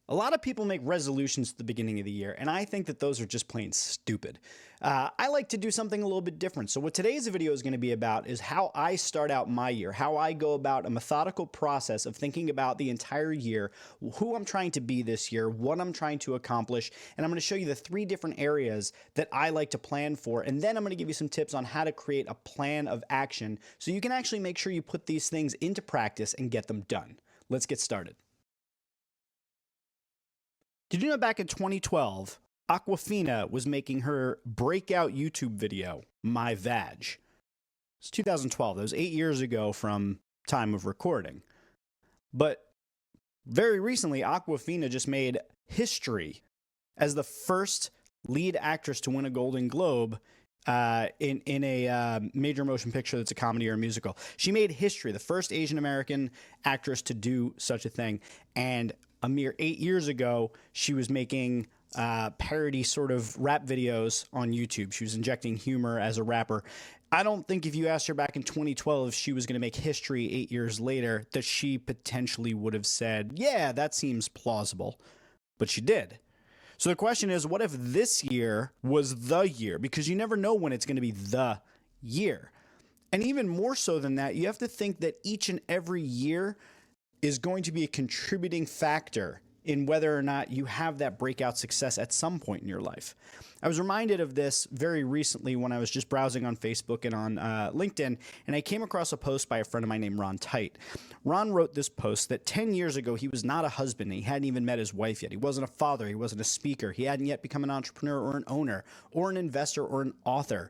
A lot of people make resolutions at the beginning of the year, and I think that those are just plain stupid. I like to do something a little bit different. So what today's video is going to be about is how I start out my year, how I go about a methodical process of thinking about the entire year, who I'm trying to be this year, what I'm trying to accomplish, and I'm going to show you the 3 different areas that I like to plan for, and then I'm going to give you some tips on how to create a plan of action so you can actually make sure you put these things into practice and get them done. Let's get started. Did you know back in 2012, Aquafina was making her breakout YouTube video, My Vag? It's 2012. That was 8 years ago from time of recording. But very recently, Aquafina just made history as the first lead actress to win a Golden Globe in a major motion picture that's a comedy or a musical. She made history, the first Asian American actress to do such a thing. And a mere 8 years ago, she was making parody sort of rap videos on YouTube. She was injecting humor as a rapper. I don't think if you asked her back in 2012 if she was going to make history 8 years later, that she potentially would have said, yeah, that seems plausible. But she did. So the question is, what if this year was the year? Because you never know when it's going to be the year. And even more so than that, you have to think that each and every year is going to be a contributing factor in whether or not you have that breakout success at some point in your life. I was reminded of this very recently when I was just browsing on Facebook and on LinkedIn, and I came across a post by a friend of mine named Ron Tite. Ron wrote this post that 10 years ago, he was not a husband. He hadn't even met his wife yet. He wasn't a father. He wasn't a speaker. He hadn't yet become an entrepreneur or an owner or an investor or an author.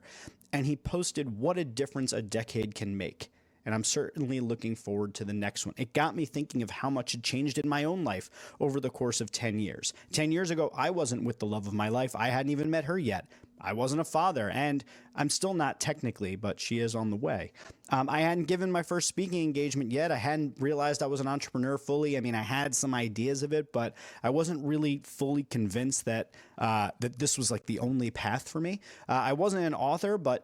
And he posted, what a difference a decade can make. And I'm certainly looking forward to the next one. It got me thinking of how much had changed in my own life over the course of 10 years. 10 years ago, I wasn't with the love of my life. I hadn't even met her yet. I wasn't a father, and I'm still not technically, but she is on the way. I hadn't given my first speaking engagement yet. I hadn't realized I was an entrepreneur fully. I mean, I had some ideas of it, but I wasn't really fully convinced that that this was like the only path for me. I wasn't an author, but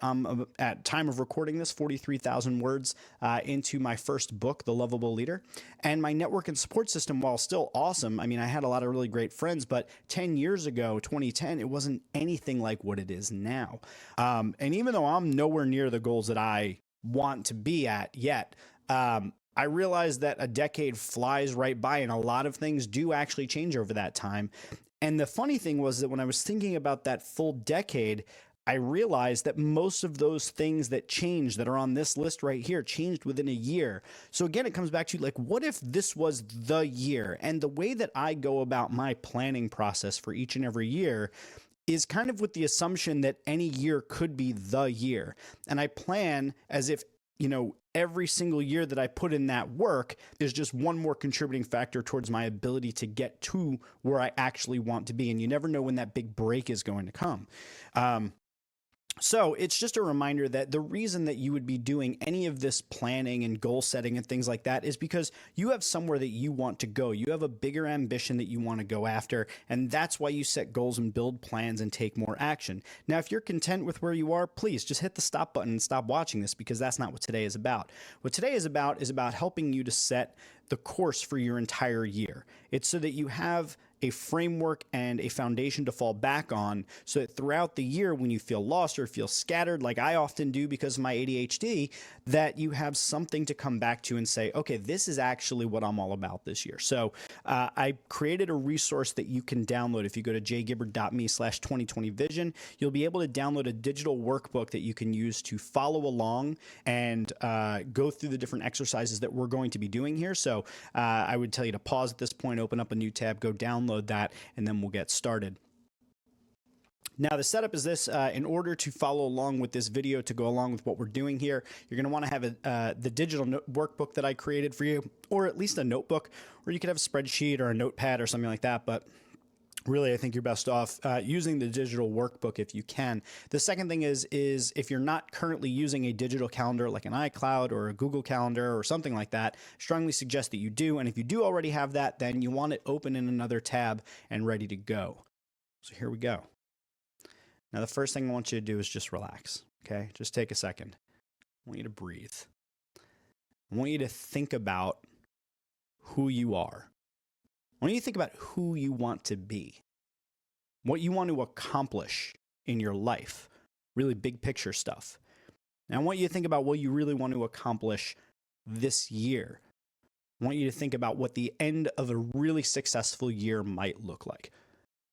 at time of recording this, 43,000 words into my first book, The Lovable Leader. And my network and support system, while still awesome, I mean, I had a lot of really great friends, but 10 years ago, 2010, it wasn't anything like what it is now. And even though I'm nowhere near the goals that I want to be at yet, I realize that a decade flies right by, and a lot of things do actually change over that time. And the funny thing was that when I was thinking about that full decade, I realized that most of those things that changed that are on this list right here changed within a year. So again, it comes back to like, what if this was the year? And the way that I go about my planning process for each and every year is kind of with the assumption that any year could be the year. And I plan as if, you know, every single year that I put in that work is just one more contributing factor towards my ability to get to where I actually want to be. And you never know when that big break is going to come. So it's just a reminder that the reason that you would be doing any of this planning and goal setting and things like that is because you have somewhere that you want to go. You have a bigger ambition that you want to go after, and that's why you set goals and build plans and take more action. Now, if you're content with where you are, please just hit the stop button and stop watching this, because that's not what today is about. What today is about helping you to set the course for your entire year. It's so that you have a framework and a foundation to fall back on, so that throughout the year, when you feel lost or feel scattered, like I often do because of my ADHD, that you have something to come back to and say, okay, this is actually what I'm all about this year. So I created a resource that you can download. If you go to jgibbard.me/2020vision, you'll be able to download a digital workbook that you can use to follow along and go through the different exercises that we're going to be doing here. So I would tell you to pause at this point, open up a new tab, go download that, and then we'll get started. Now, the setup is this. In order to follow along with this video, to go along with what we're doing here, you're going to want to have the digital workbook that I created for you, or at least a notebook, or you could have a spreadsheet or a notepad or something like that. But really, I think you're best off using the digital workbook if you can. The second thing is if you're not currently using a digital calendar like an iCloud or a Google Calendar or something like that, strongly suggest that you do. And if you do already have that, then you want it open in another tab and ready to go. So here we go. Now, the first thing I want you to do is just relax, okay? Just take a second. I want you to breathe. I want you to think about who you are. I want you to think about who you want to be, what you want to accomplish in your life, really big picture stuff. And I want you to think about what you really want to accomplish this year. I want you to think about what the end of a really successful year might look like.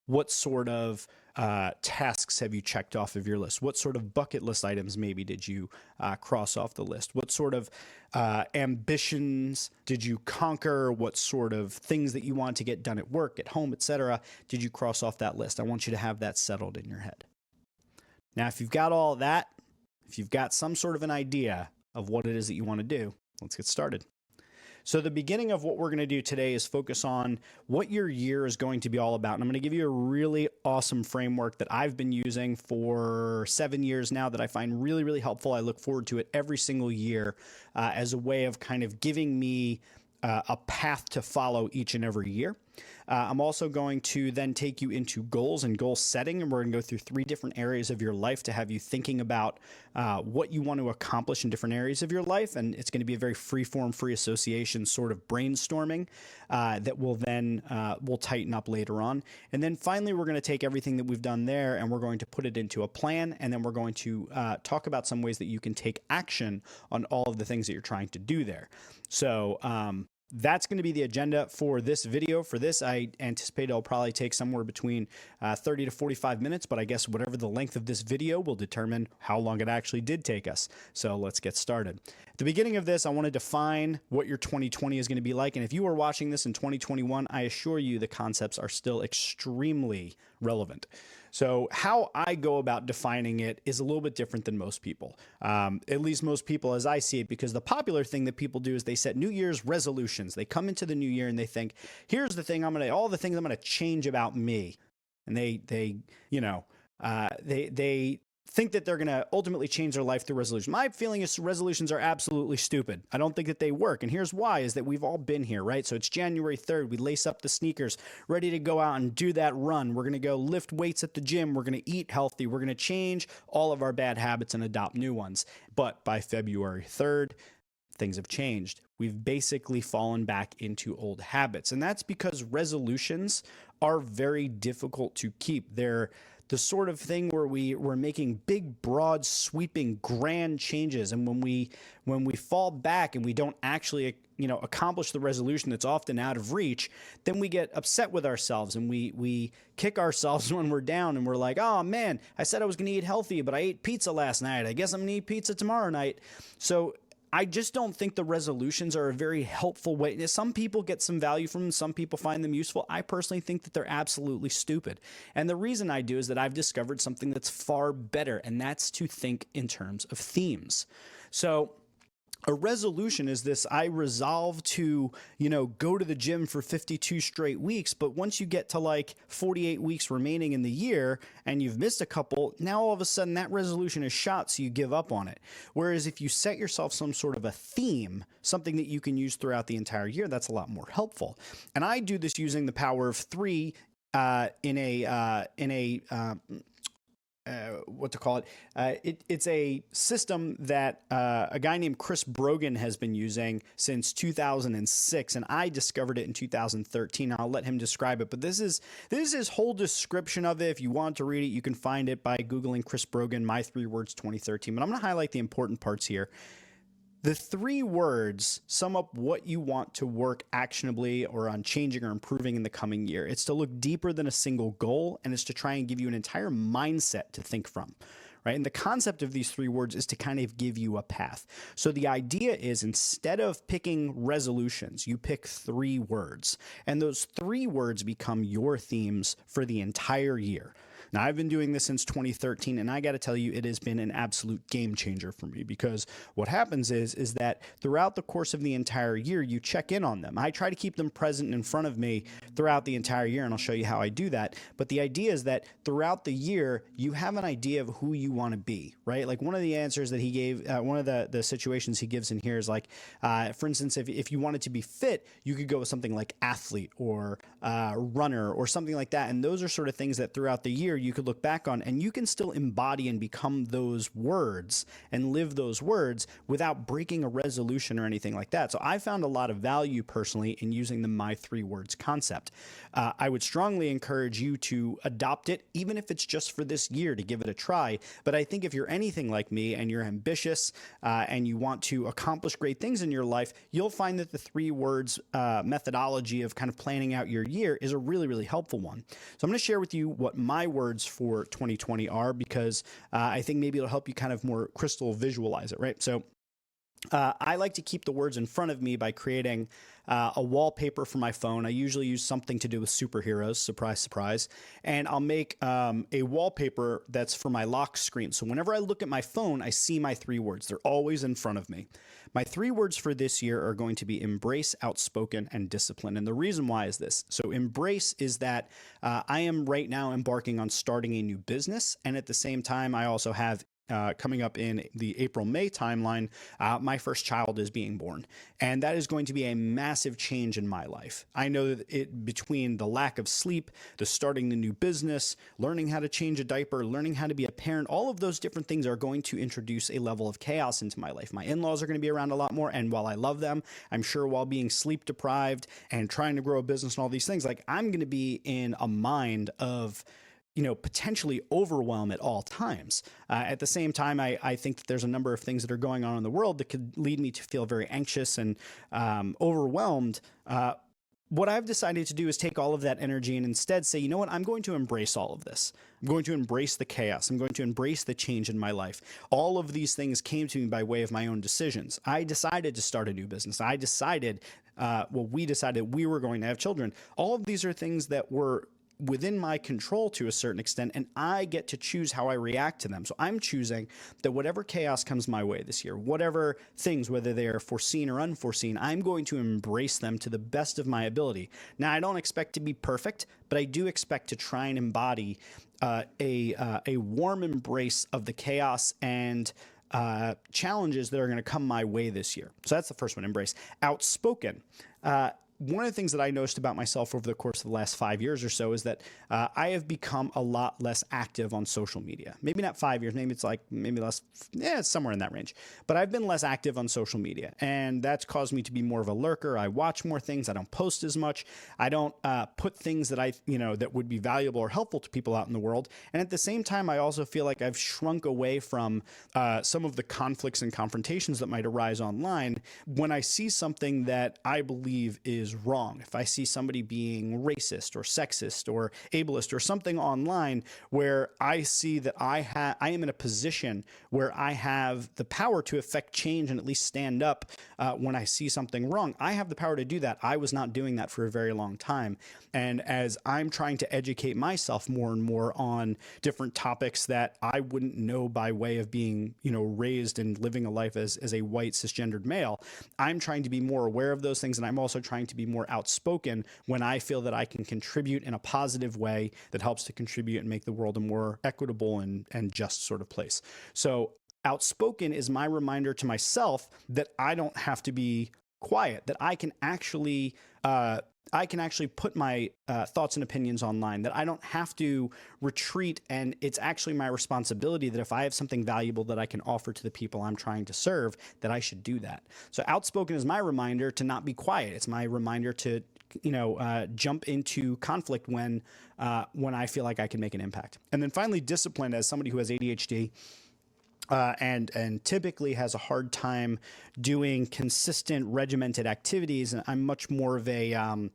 What sort of tasks have you checked off of your list? What sort of bucket list items maybe did you cross off the list? What sort of ambitions did you conquer? What sort of things that you want to get done at work, at home, etc. did you cross off that list? I want you to have that settled in your head. Now, if you've got all that, if you've got some sort of an idea of what it is that you want to do, let's get started. So the beginning of what we're going to do today is focus on what your year is going to be all about. And I'm going to give you a really awesome framework that I've been using for 7 years now that I find really, really helpful. I look forward to it every single year as a way of kind of giving me a path to follow each and every year. I'm also going to then take you into goals and goal setting, and we're going to go through 3 different areas of your life to have you thinking about what you want to accomplish in different areas of your life, and it's going to be a very free-form, free association sort of brainstorming that will then we'll tighten up later on. And then finally, we're going to take everything that we've done there, and we're going to put it into a plan, and then we're going to talk about some ways that you can take action on all of the things that you're trying to do there. So that's going to be the agenda for this video. For this, I anticipate it'll probably take somewhere between 30 to 45 minutes, but I guess whatever the length of this video will determine how long it actually did take us. So let's get started. At the beginning of this, I want to define what your 2020 is going to be like. And if you are watching this in 2021, I assure you the concepts are still extremely relevant. So how I go about defining it is a little bit different than most people, at least most people as I see it, because the popular thing that people do is they set New Year's resolutions. They come into the new year and they think, here's the thing all the things I'm going to change about me. And they think that they're going to ultimately change their life through resolution. My feeling is resolutions are absolutely stupid. I don't think that they work. And here's why, is that we've all been here, right? So it's January 3rd. We lace up the sneakers, ready to go out and do that run. We're going to go lift weights at the gym. We're going to eat healthy. We're going to change all of our bad habits and adopt new ones. But by February 3rd, things have changed. We've basically fallen back into old habits. And that's because resolutions are very difficult to keep. They're the sort of thing where we're making big, broad, sweeping, grand changes. And when we fall back and we don't actually accomplish the resolution that's often out of reach, then we get upset with ourselves and we kick ourselves when we're down and we're like, oh man, I said I was going to eat healthy, but I ate pizza last night. I guess I'm going to eat pizza tomorrow night. So I just don't think the resolutions are a very helpful way. Some people get some value from them. Some people find them useful. I personally think that they're absolutely stupid. And the reason I do is that I've discovered something that's far better, and that's to think in terms of themes. So a resolution is this: I resolve to, go to the gym for 52 straight weeks. But once you get to like 48 weeks remaining in the year and you've missed a couple, now all of a sudden that resolution is shot, so you give up on it. Whereas if you set yourself some sort of a theme, something that you can use throughout the entire year, that's a lot more helpful. And I do this using the power of 3 it's a system that a guy named Chris Brogan has been using since 2006, and I discovered it in 2013. I'll let him describe it, but this is his whole description of it. If you want to read it, you can find it by Googling Chris Brogan, My 3 Words 2013, but I'm going to highlight the important parts here. The 3 words sum up what you want to work actionably or on changing or improving in the coming year. It's to look deeper than a single goal, and it's to try and give you an entire mindset to think from, right? And the concept of these 3 words is to kind of give you a path. So the idea is, instead of picking resolutions, you pick 3 words, and those 3 words become your themes for the entire year. Now, I've been doing this since 2013, and I got to tell you, it has been an absolute game changer for me, because what happens is that throughout the course of the entire year, you check in on them. I try to keep them present in front of me throughout the entire year, and I'll show you how I do that. But the idea is that throughout the year, you have an idea of who you want to be, right? Like one of the answers that he gave, one of the situations he gives in here is like, for instance, if you wanted to be fit, you could go with something like athlete or runner or something like that. And those are sort of things that throughout the year, year you could look back on and you can still embody and become those words and live those words without breaking a resolution or anything like that. So I found a lot of value personally in using the My Three Words concept. I would strongly encourage you to adopt it, even if it's just for this year, to give it a try. But I think if you're anything like me and you're ambitious and you want to accomplish great things in your life, you'll find that the 3 words methodology of kind of planning out your year is a really, really helpful one. So I'm going to share with you what my words for 2020 are, because I think maybe it'll help you kind of more crystal visualize it, right? So I like to keep the words in front of me by creating a wallpaper for my phone. I usually use something to do with superheroes, surprise, surprise. And I'll make a wallpaper that's for my lock screen. So whenever I look at my phone, I see my 3 words. They're always in front of me. My 3 words for this year are going to be embrace, outspoken, and discipline. And the reason why is this. So embrace is that I am right now embarking on starting a new business. And at the same time, I also have coming up in the April-May timeline, my first child is being born. And that is going to be a massive change in my life. I know that between the lack of sleep, the starting the new business, learning how to change a diaper, learning how to be a parent, all of those different things are going to introduce a level of chaos into my life. My in-laws are going to be around a lot more. And while I love them, I'm sure while being sleep deprived and trying to grow a business and all these things, like I'm going to be in a mind of potentially overwhelm at all times. At the same time, I think that there's a number of things that are going on in the world that could lead me to feel very anxious and overwhelmed. What I've decided to do is take all of that energy and instead say, you know what, I'm going to embrace all of this. I'm going to embrace the chaos. I'm going to embrace the change in my life. All of these things came to me by way of my own decisions. I decided to start a new business. I decided, we decided we were going to have children. All of these are things that were within my control to a certain extent, and I get to choose how I react to them. So I'm choosing that whatever chaos comes my way this year, whatever things, whether they are foreseen or unforeseen, I'm going to embrace them to the best of my ability. Now, I don't expect to be perfect, but I do expect to try and embody a warm embrace of the chaos and challenges that are going to come my way this year. So that's the first one, embrace. Outspoken. One of the things that I noticed about myself over the course of the last 5 years or so is that I have become a lot less active on social media. Maybe not 5 years, maybe less, it's somewhere in that range. But I've been less active on social media, and that's caused me to be more of a lurker. I watch more things. I don't post as much. I don't put things that that would be valuable or helpful to people out in the world. And at the same time, I also feel like I've shrunk away from some of the conflicts and confrontations that might arise online when I see something that I believe is wrong. If I see somebody being racist or sexist or ableist or something online where I see that I am in a position where I have the power to affect change and at least stand up when I see something wrong, I have the power to do that. I was not doing that for a very long time. And as I'm trying to educate myself more and more on different topics that I wouldn't know by way of being, raised and living a life as a white cisgendered male, I'm trying to be more aware of those things. And I'm also trying to be more outspoken when I feel that I can contribute in a positive way that helps to contribute and make the world a more equitable and just sort of place. So outspoken is my reminder to myself that I don't have to be quiet, that I can actually put my thoughts and opinions online, that I don't have to retreat, and it's actually my responsibility that if I have something valuable that I can offer to the people I'm trying to serve, that I should do that. So outspoken is my reminder to not be quiet. It's my reminder to jump into conflict when I feel like I can make an impact. And then finally, disciplined, as somebody who has ADHD, and typically has a hard time doing consistent regimented activities. And I'm much more of a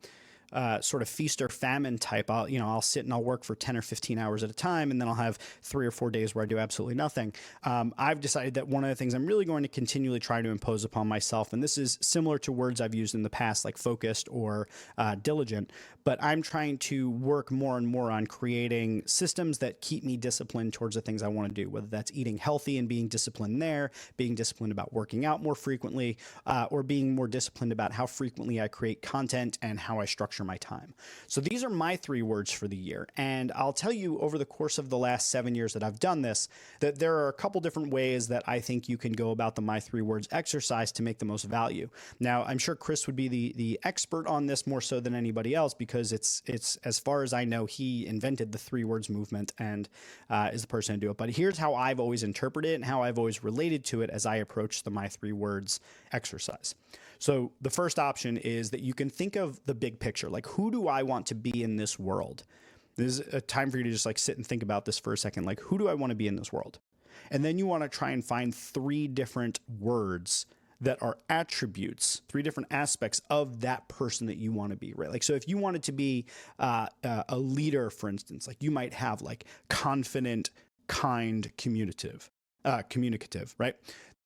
sort of feast or famine type. I'll sit and I'll work for 10 or 15 hours at a time, and then I'll have 3 or 4 days where I do absolutely nothing. I've decided that one of the things I'm really going to continually try to impose upon myself, and this is similar to words I've used in the past, like focused or diligent, but I'm trying to work more and more on creating systems that keep me disciplined towards the things I want to do, whether that's eating healthy and being disciplined there, being disciplined about working out more frequently, or being more disciplined about how frequently I create content and how I structure after my time. So these are my 3 words for the year. And I'll tell you over the course of the last 7 years that I've done this, that there are a couple different ways that I think you can go about the my 3 words exercise to make the most value. Now, I'm sure Chris would be the expert on this more so than anybody else, because it's as far as I know, he invented the 3 words movement and is the person to do it. But here's how I've always interpreted it and how I've always related to it as I approach the my 3 words exercise. So the first option is that you can think of the big picture, like, who do I want to be in this world? This is a time for you to just like sit and think about this for a second. Like, who do I want to be in this world? And then you want to try and find 3 different words that are attributes, 3 different aspects of that person that you want to be, right? Like, so if you wanted to be a leader, for instance, like you might have like confident, kind, communicative, right?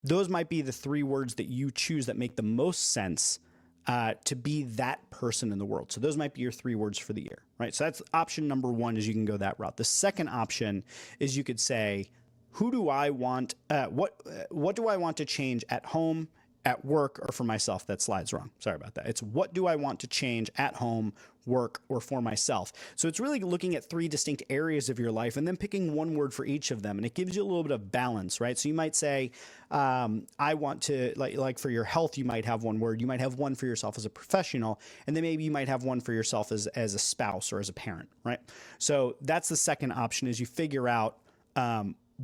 Those might be the 3 words that you choose that make the most sense to be that person in the world. So those might be your 3 words for the year, right? So that's option number 1, is you can go that route. The second option is you could say, who do I want, what do I want to change at home, at work, or for myself? That slide's wrong. Sorry about that. It's what do I want to change at home, work, or for myself. So it's really looking at 3 distinct areas of your life and then picking 1 word for each of them. And it gives you a little bit of balance, right? So you might say, I want to, like for your health, you might have 1 word. You might have 1 for yourself as a professional, and then maybe you might have 1 for yourself as a spouse or as a parent, right? So that's the second option, is you figure out,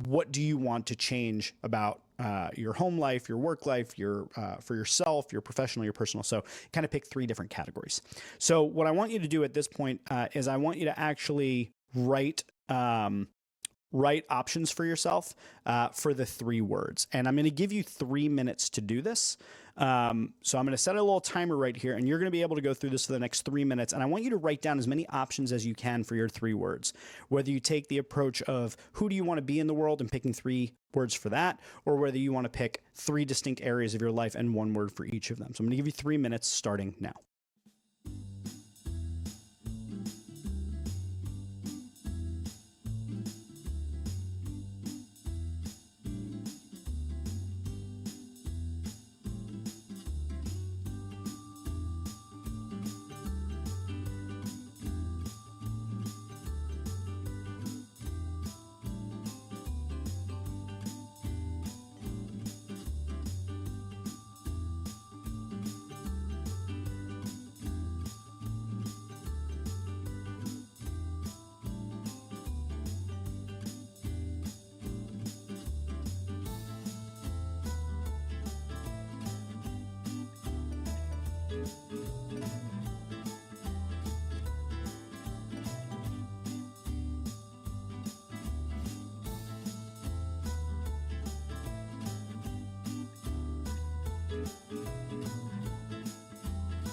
what do you want to change about your home life, your work life, your for yourself, your professional, your personal. So kind of pick 3 different categories. So what I want you to do at this point is I want you to actually write options for yourself for the 3 words. And I'm going to give you 3 minutes to do this. So I'm going to set a little timer right here, and you're going to be able to go through this for the next 3 minutes. And I want you to write down as many options as you can for your 3 words, whether you take the approach of who do you want to be in the world and picking 3 words for that, or whether you want to pick 3 distinct areas of your life and 1 word for each of them. So I'm going to give you 3 minutes starting now.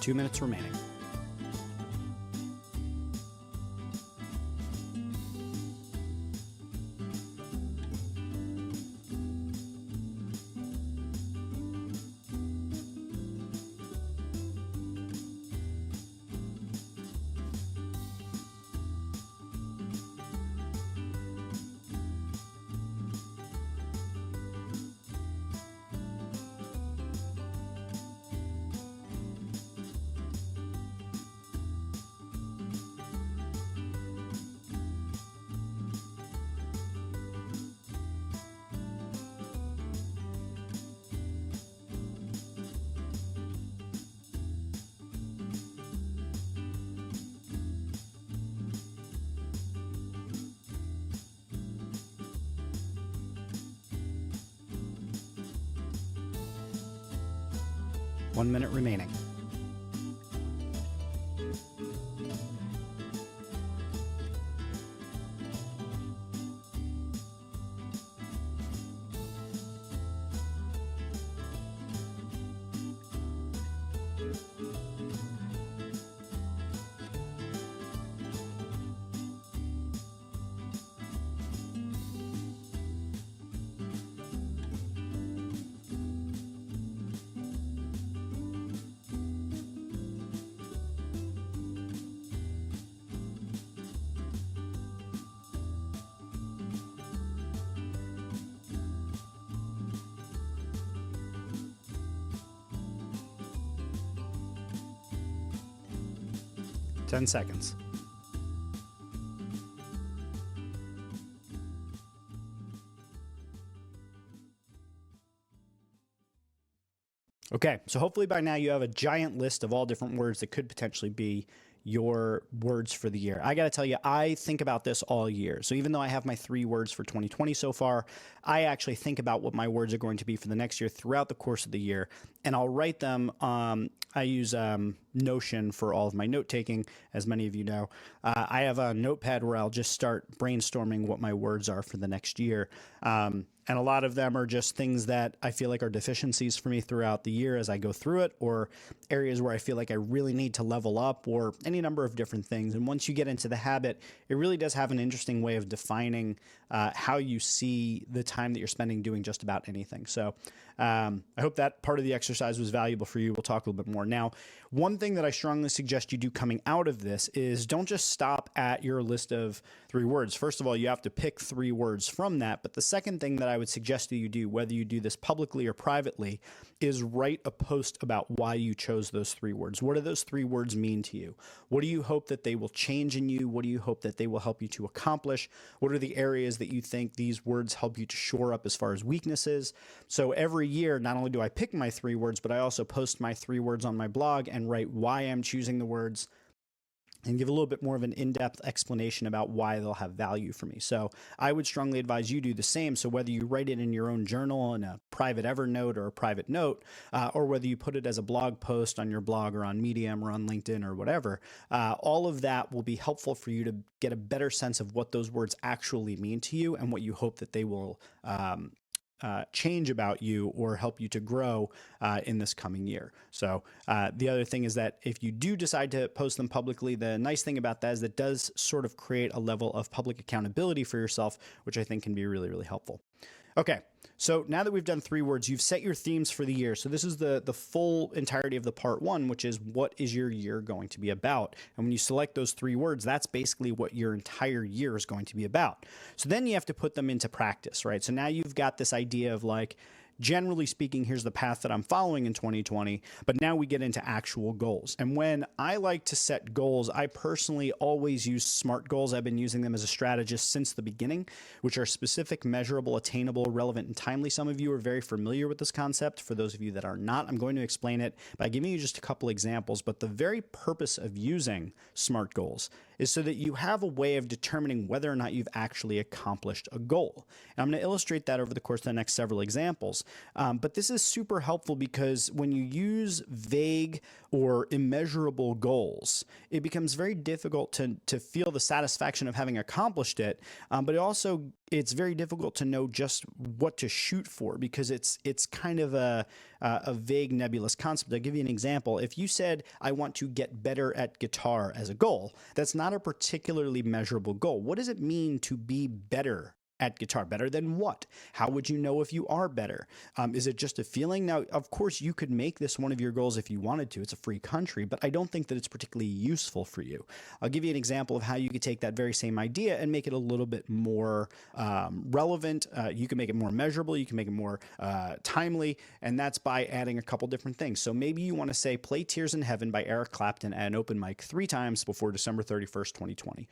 Two minutes remaining. One minute remaining. 10 seconds. Okay, so hopefully by now you have a giant list of all different words that could potentially be your words for the year. I got to tell you, I think about this all year. So even though I have my 3 words for 2020 so far, I actually think about what my words are going to be for the next year throughout the course of the year, and I'll write them. I use Notion for all of my note taking, as many of you know. I have a notepad where I'll just start brainstorming what my words are for the next year. And a lot of them are just things that I feel like are deficiencies for me throughout the year as I go through it, or areas where I feel like I really need to level up, or any number of different things. And once you get into the habit, it really does have an interesting way of defining how you see the time that you're spending doing just about anything. So I hope that part of the exercise was valuable for you. We'll talk a little bit more. Now, one thing that I strongly suggest you do coming out of this is don't just stop at your list of 3 words. First of all, you have to pick 3 words from that. But the second thing that I would suggest that you do, whether you do this publicly or privately, is write a post about why you chose those 3 words. What do those 3 words mean to you? What do you hope that they will change in you? What do you hope that they will help you to accomplish? What are the areas that you think these words help you to shore up as far as weaknesses? So every year, not only do I pick my 3 words, but I also post my 3 words on my blog and write why I'm choosing the words, and give a little bit more of an in-depth explanation about why they'll have value for me. So I would strongly advise you do the same. So whether you write it in your own journal, in a private Evernote or a private note, or whether you put it as a blog post on your blog or on Medium or on LinkedIn or whatever, all of that will be helpful for you to get a better sense of what those words actually mean to you and what you hope that they will change about you or help you to grow in this coming year. So the other thing is that if you do decide to post them publicly, the nice thing about that is that does sort of create a level of public accountability for yourself, which I think can be really, really helpful. Okay, so now that we've done 3 words, you've set your themes for the year. So this is the full entirety of the part 1, which is what is your year going to be about? And when you select those 3 words, that's basically what your entire year is going to be about. So then you have to put them into practice, right? So now you've got this idea of like, generally speaking, here's the path that I'm following in 2020, but now we get into actual goals. And when I like to set goals, I personally always use SMART goals. I've been using them as a strategist since the beginning, which are specific, measurable, attainable, relevant, and timely. Some of you are very familiar with this concept. For those of you that are not, I'm going to explain it by giving you just a couple examples. But the very purpose of using SMART goals is so that you have a way of determining whether or not you've actually accomplished a goal. And I'm going to illustrate that over the course of the next several examples. But this is super helpful because when you use vague or immeasurable goals, it becomes very difficult to feel the satisfaction of having accomplished it. But it's very difficult to know just what to shoot for because it's kind of a vague, nebulous concept. I'll give you an example. If you said, I want to get better at guitar as a goal, that's not a particularly measurable goal. What does it mean to be better at guitar? Better than what? How would you know if you are better? Is it just a feeling? Now, of course, you could make this one of your goals if you wanted to. It's a free country, but I don't think that it's particularly useful for you. I'll give you an example of how you could take that very same idea and make it a little bit more relevant. You can make it more measurable. You can make it more timely, and that's by adding a couple different things. So maybe you want to say, play Tears in Heaven by Eric Clapton at an open mic 3 times before December 31st, 2020.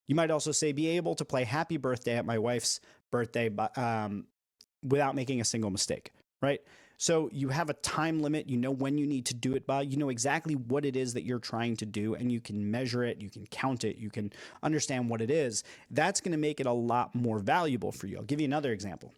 You might also say, be able to play Happy Birthday at my wife's birthday without making a single mistake, right? So you have a time limit. You know when you need to do it by. You know exactly what it is that you're trying to do, and you can measure it. You can count it. You can understand what it is. That's going to make it a lot more valuable for you. I'll give you another example.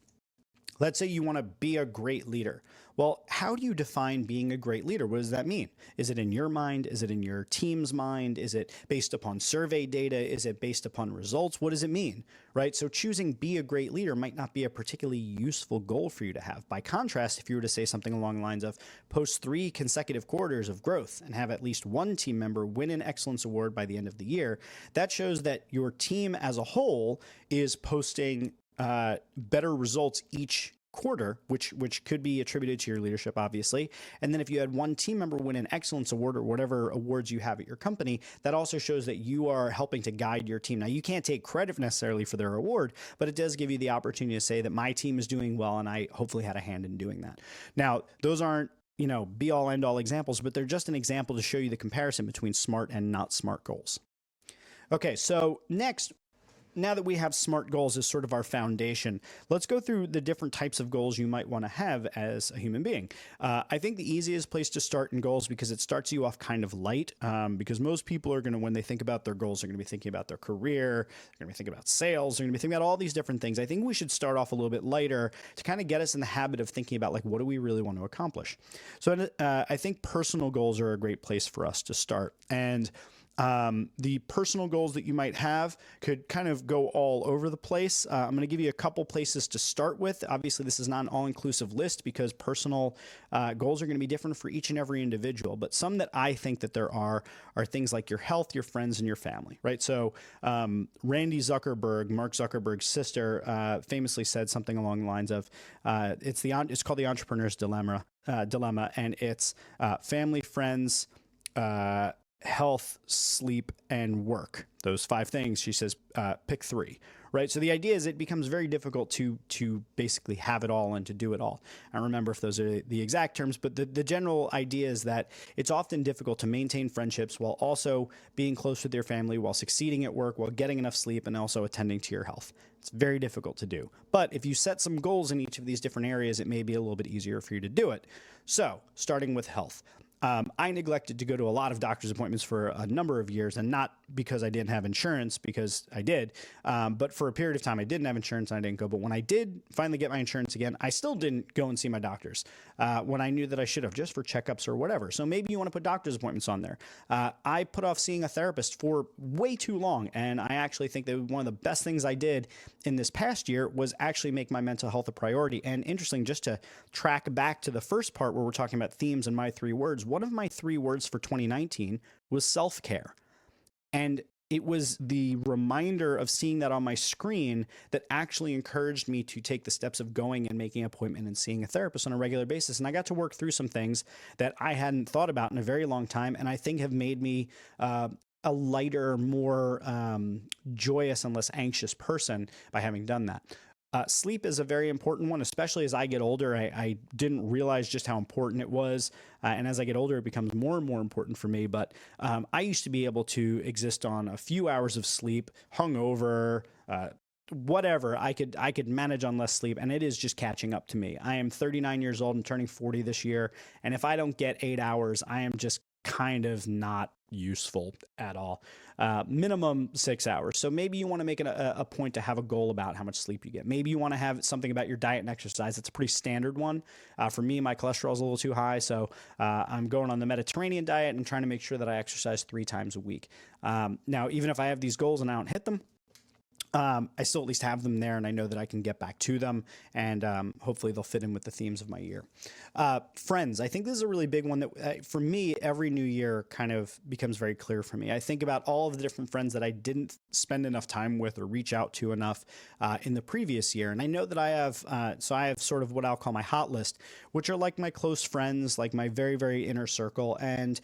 Let's say you want to be a great leader. Well, how do you define being a great leader? What does that mean? Is it in your mind? Is it in your team's mind? Is it based upon survey data? Is it based upon results? What does it mean, right? So choosing be a great leader might not be a particularly useful goal for you to have. By contrast, if you were to say something along the lines of post 3 consecutive quarters of growth and have at least one team member win an excellence award by the end of the year, that shows that your team as a whole is posting better results each quarter, which could be attributed to your leadership, obviously. And then if you had one team member win an excellence award or whatever awards you have at your company, that also shows that you are helping to guide your team. Now, you can't take credit necessarily for their award, but it does give you the opportunity to say that my team is doing well and I hopefully had a hand in doing that. Now, those aren't be all end all examples, but they're just an example to show you the comparison between smart and not smart goals. Okay, so next, now that we have SMART goals as sort of our foundation, let's go through the different types of goals you might want to have as a human being. I think the easiest place to start in goals, because it starts you off kind of light, because most people are going to, when they think about their goals, they're going to be thinking about their career, they're going to be thinking about sales, they're going to be thinking about all these different things. I think we should start off a little bit lighter to kind of get us in the habit of thinking about, like, what do we really want to accomplish? So I think personal goals are a great place for us to start. And the personal goals that you might have could kind of go all over the place. I'm going to give you a couple places to start with. Obviously, this is not an all-inclusive list because personal goals are going to be different for each and every individual. But some that I think that there are things like your health, your friends, and your family, right? So Randy Zuckerberg, Mark Zuckerberg's sister, famously said something along the lines of, it's called the entrepreneur's dilemma, and it's family, friends, health, sleep, and work. Those 5 things, she says, pick 3, right? So the idea is it becomes very difficult to basically have it all and to do it all. I don't remember if those are the exact terms, but the general idea is that it's often difficult to maintain friendships while also being close with your family, while succeeding at work, while getting enough sleep, and also attending to your health. It's very difficult to do. But if you set some goals in each of these different areas, it may be a little bit easier for you to do it. So starting with health. I neglected to go to a lot of doctor's appointments for a number of years, and not because I didn't have insurance, because I did, but for a period of time I didn't have insurance and I didn't go. But when I did finally get my insurance again, I still didn't go and see my doctors when I knew that I should have, just for checkups or whatever. So maybe you want to put doctor's appointments on there. I put off seeing a therapist for way too long, and I actually think that one of the best things I did in this past year was actually make my mental health a priority. And interesting, just to track back to the first part where we're talking about themes and my 3 words, one of my 3 words for 2019 was self-care. And it was the reminder of seeing that on my screen that actually encouraged me to take the steps of going and making an appointment and seeing a therapist on a regular basis. And I got to work through some things that I hadn't thought about in a very long time, and I think have made me a lighter, more joyous and less anxious person by having done that. Sleep is a very important one, especially as I get older. I didn't realize just how important it was. And as I get older, it becomes more and more important for me. But I used to be able to exist on a few hours of sleep, hungover, whatever. I could manage on less sleep, and it is just catching up to me. I am 39 years old and turning 40 this year. And if I don't get 8 hours, I am just kind of not useful at all. Minimum 6 hours. So maybe you want to make it a point to have a goal about how much sleep you get. Maybe you want to have something about your diet and exercise. It's a pretty standard one. For me, my cholesterol is a little too high, so I'm going on the Mediterranean diet and trying to make sure that I exercise 3 times a week. Now, even if I have these goals and I don't hit them, I still at least have them there, and I know that I can get back to them, and hopefully they'll fit in with the themes of my year. Friends, I think this is a really big one that for me, every new year kind of becomes very clear for me. I think about all of the different friends that I didn't spend enough time with or reach out to enough in the previous year, and I know that I have, so I have sort of what I'll call my hot list, which are like my close friends, like my very, very inner circle, and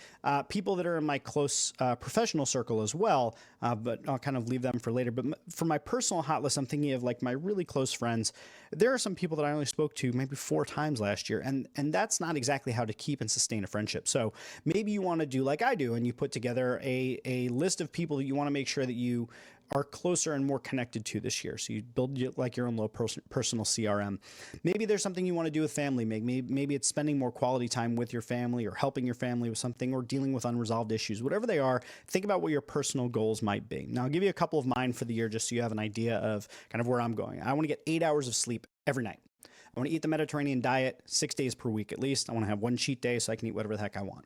people that are in my close professional circle as well, but I'll kind of leave them for later. But for my personal hot list, I'm thinking of like my really close friends. There are some people that I only spoke to maybe 4 times last year, and that's not exactly how to keep and sustain a friendship. So maybe you want to do like I do, and you put together a list of people that you want to make sure that you are closer and more connected to this year. So you build like your own little personal CRM. Maybe there's something you want to do with family. Maybe it's spending more quality time with your family, or helping your family with something, or dealing with unresolved issues. Whatever they are, think about what your personal goals might be. Now, I'll give you a couple of mine for the year just so you have an idea of kind of where I'm going. I want to get 8 hours of sleep every night. I want to eat the Mediterranean diet 6 days per week at least. I want to have 1 cheat day so I can eat whatever the heck I want.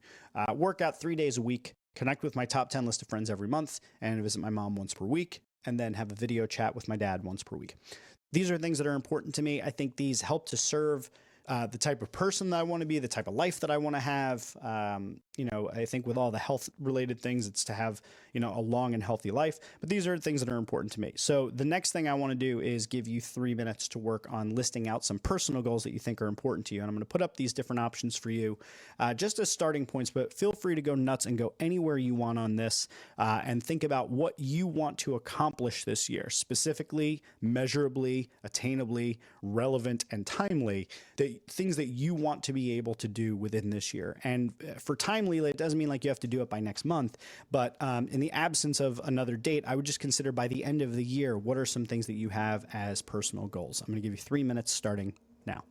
Work out 3 days a week. Connect with my top 10 list of friends every month, and visit my mom once per week, and then have a video chat with my dad once per week. These are things that are important to me. I think these help to serve the type of person that I want to be, the type of life that I want to have. I think with all the health related things, it's to have, a long and healthy life. But these are things that are important to me. So the next thing I want to do is give you 3 minutes to work on listing out some personal goals that you think are important to you. And I'm going to put up these different options for you just as starting points, but feel free to go nuts and go anywhere you want on this and think about what you want to accomplish this year, specifically, measurably, attainably, relevant, and timely, that things that you want to be able to do within this year. And for timely, it doesn't mean like you have to do it by next month, but in the absence of another date, I would just consider by the end of the year, what are some things that you have as personal goals? I'm going to give you 3 minutes starting now.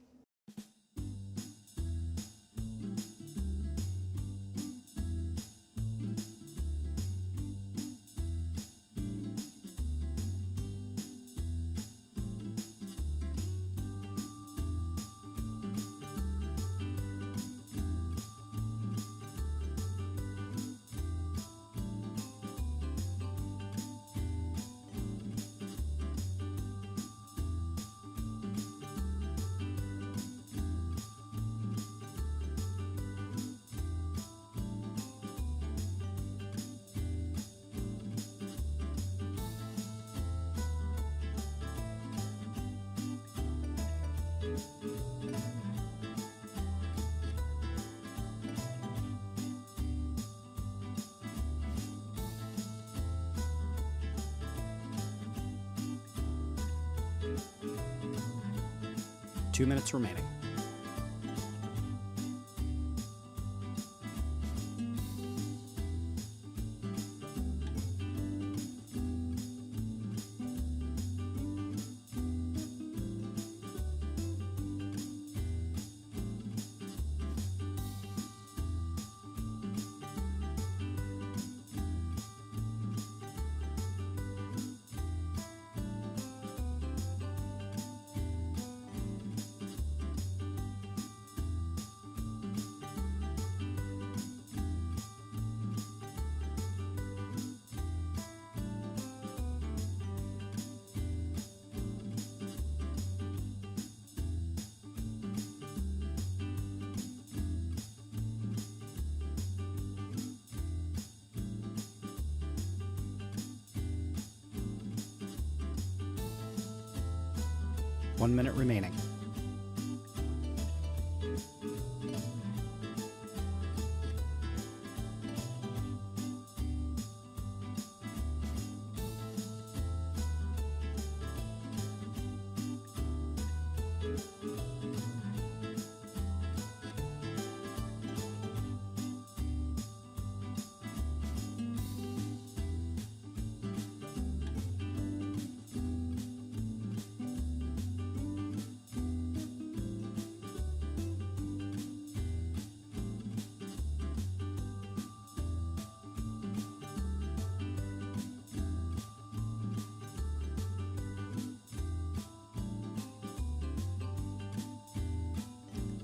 Two minutes remaining. One minute remaining.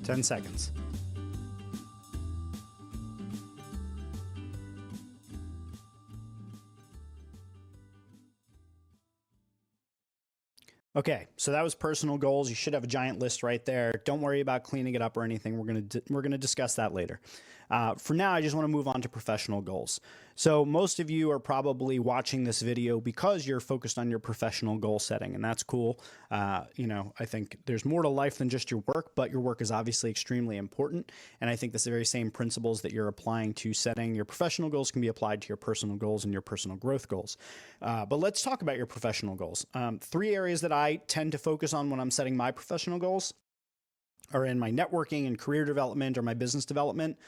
Ten seconds. Okay, so that was personal goals. You should have a giant list right there. Don't worry about cleaning it up or anything. We're gonna discuss that later. For now, I just want to move on to professional goals. So most of you are probably watching this video because you're focused on your professional goal setting, and that's cool. You know, I think there's more to life than just your work, but your work is obviously extremely important. And I think the very same principles that you're applying to setting your professional goals can be applied to your personal goals and your personal growth goals. But let's talk about your professional goals. 3 areas that I tend to focus on when I'm setting my professional goals are in my networking and career development or my business development,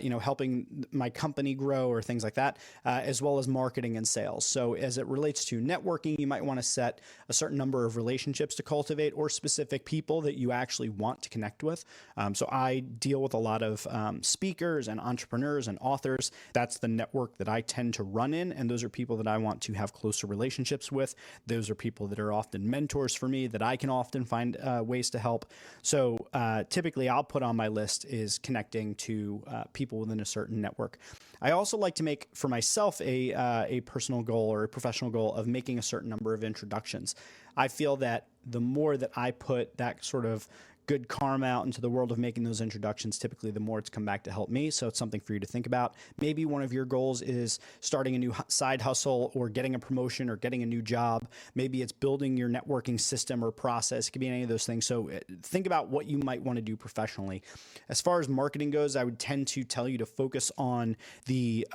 you know, helping my company grow or things like that, as well as marketing and sales. So as it relates to networking, you might want to set a certain number of relationships to cultivate or specific people that you actually want to connect with. So I deal with a lot of speakers and entrepreneurs and authors. That's the network that I tend to run in. And those are people that I want to have closer relationships with. Those are people that are often mentors for me that I can often find ways to help. So typically I'll put on my list is connecting to people within a certain network. I also like to make for myself a personal goal or a professional goal of making a certain number of introductions. I feel that the more that I put that sort of good karma out into the world of making those introductions, typically the more it's come back to help me. So it's something for you to think about. Maybe one of your goals is starting a new side hustle or getting a promotion or getting a new job. Maybe it's building your networking system or process. It could be any of those things. So think about what you might want to do professionally. As far as marketing goes, I would tend to tell you to focus on the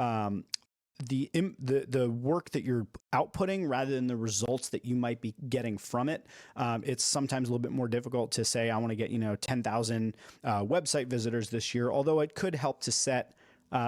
the work that you're outputting rather than the results that you might be getting from it. It's sometimes a little bit more difficult to say, I want to get, 10,000 website visitors this year, although it could help to set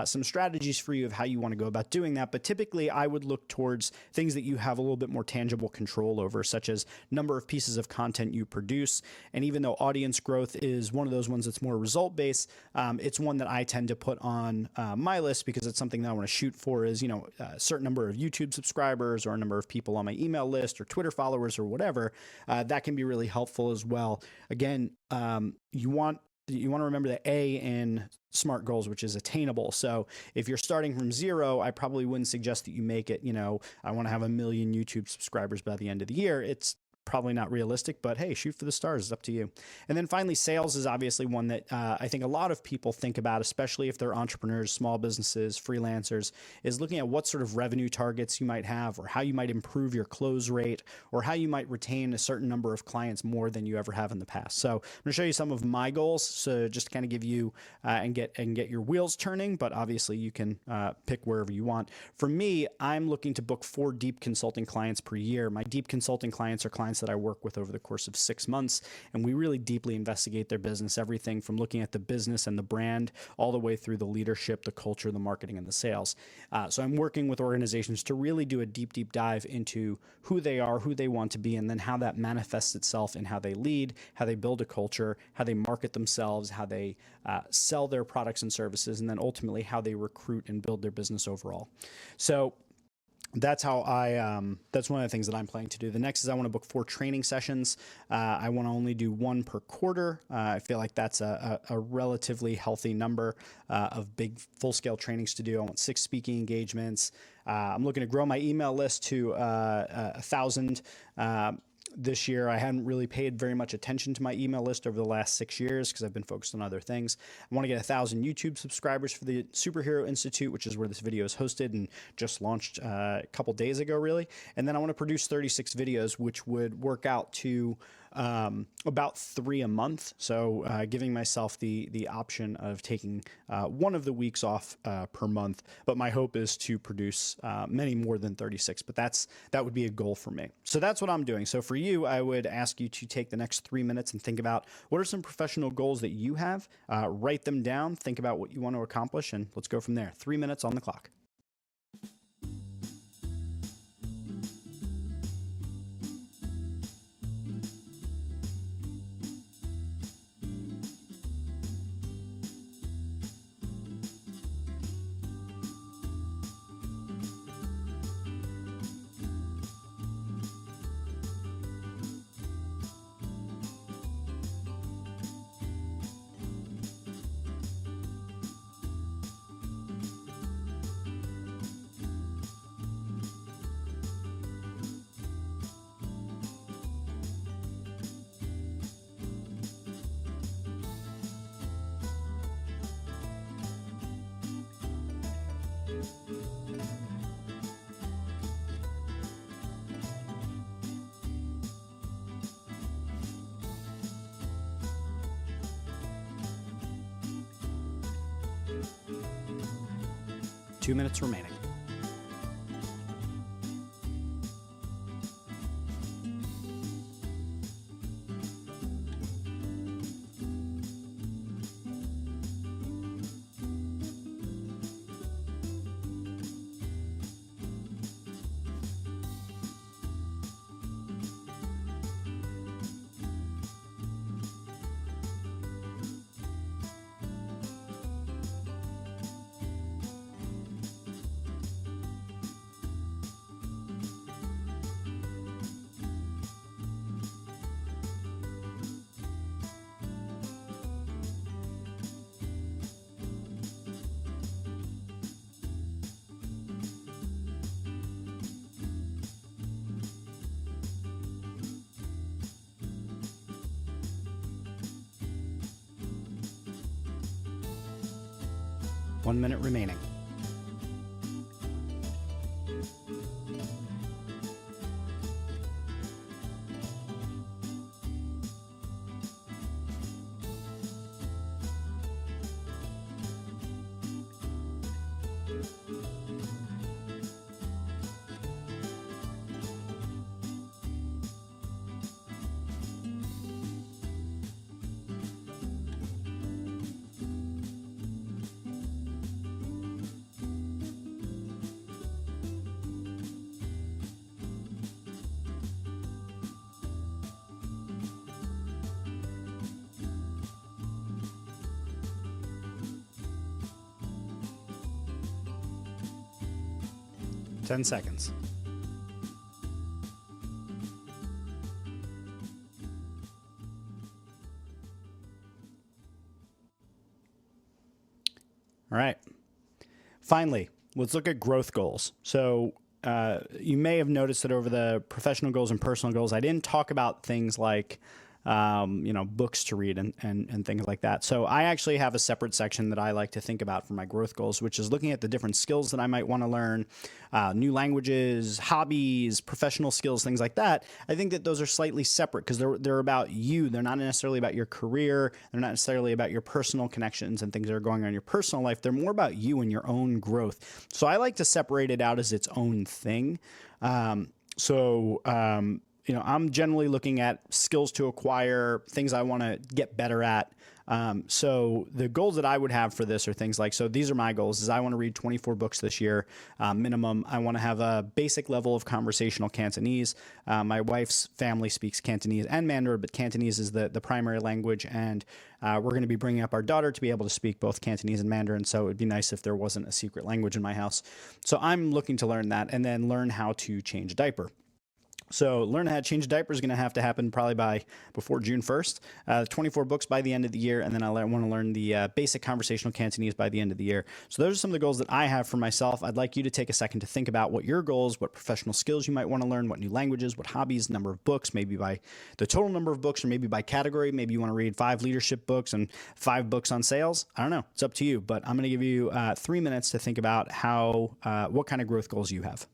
some strategies for you of how you want to go about doing that. But typically, I would look towards things that you have a little bit more tangible control over, such as number of pieces of content you produce. And even though audience growth is one of those ones that's more result based, it's one that I tend to put on my list because it's something that I want to shoot for is, a certain number of YouTube subscribers or a number of people on my email list or Twitter followers or whatever. That can be really helpful as well. Again, you want to remember the A in SMART goals, which is attainable. So if you're starting from 0, I probably wouldn't suggest that you make it, I want to have 1 million YouTube subscribers by the end of the year. It's probably not realistic, but hey, shoot for the stars. It's up to you. And then finally, sales is obviously one that I think a lot of people think about, especially if they're entrepreneurs, small businesses, freelancers, is looking at what sort of revenue targets you might have or how you might improve your close rate or how you might retain a certain number of clients more than you ever have in the past. So I'm going to show you some of my goals. So just to kind of give you and get your wheels turning, but obviously you can pick wherever you want. For me, I'm looking to book 4 deep consulting clients per year. My deep consulting clients are clients that I work with over the course of 6 months, and we really deeply investigate their business, everything from looking at the business and the brand all the way through the leadership, the culture, the marketing, and the sales. So I'm working with organizations to really do a deep dive into who they are, who they want to be, and then how that manifests itself in how they lead, how they build a culture, how they market themselves, how they sell their products and services, and then ultimately how they recruit and build their business overall. So that's how that's one of the things that I'm planning to do. The next is I want to book 4 training sessions. I want to only do 1 per quarter. I feel like that's a relatively healthy number of big full-scale trainings to do. I want 6 speaking engagements. I'm looking to grow my email list to 1,000. This year, I hadn't really paid very much attention to my email list over the last 6 years because I've been focused on other things. I want to get 1,000 YouTube subscribers for the Superhero Institute, which is where this video is hosted and just launched a couple days ago, really. And then I want to produce 36 videos, which would work out to about 3 a month. So giving myself the option of taking 1 of the weeks off per month. But my hope is to produce many more than 36. But that would be a goal for me. So that's what I'm doing. So for you, I would ask you to take the next 3 minutes and think about what are some professional goals that you have. Write them down. Think about what you want to accomplish, and let's go from there. 3 minutes on the clock. Two minutes remaining. One minute remaining. 10 seconds. All right. Finally, let's look at growth goals. So you may have noticed that over the professional goals and personal goals, I didn't talk about things like books to read and things like that. So I actually have a separate section that I like to think about for my growth goals, which is looking at the different skills that I might want to learn, new languages, hobbies, professional skills, things like that. I think that those are slightly separate because they're about you. They're not necessarily about your career. They're not necessarily about your personal connections and things that are going on in your personal life. They're more about you and your own growth. So I like to separate it out as its own thing. I'm generally looking at skills to acquire, things I want to get better at. So the goals that I would have for this are things like, so these are my goals, is I want to read 24 books this year, minimum. I want to have a basic level of conversational Cantonese. My wife's family speaks Cantonese and Mandarin, but Cantonese is the primary language. And we're going to be bringing up our daughter to be able to speak both Cantonese and Mandarin. So it'd be nice if there wasn't a secret language in my house. So I'm looking to learn that and then learn how to change a diaper. So learning how to change a diaper is going to happen probably before June 1st. 24 books by the end of the year, and then I want to learn the basic conversational Cantonese by the end of the year. So those are some of the goals that I have for myself. I'd like you to take a second to think about what your goals, what professional skills you might want to learn, what new languages, what hobbies, number of books, maybe by the total number of books or maybe by category. Maybe you want to read 5 leadership books and 5 books on sales. I don't know. It's up to you, but I'm going to give you 3 minutes to think about what kind of growth goals you have.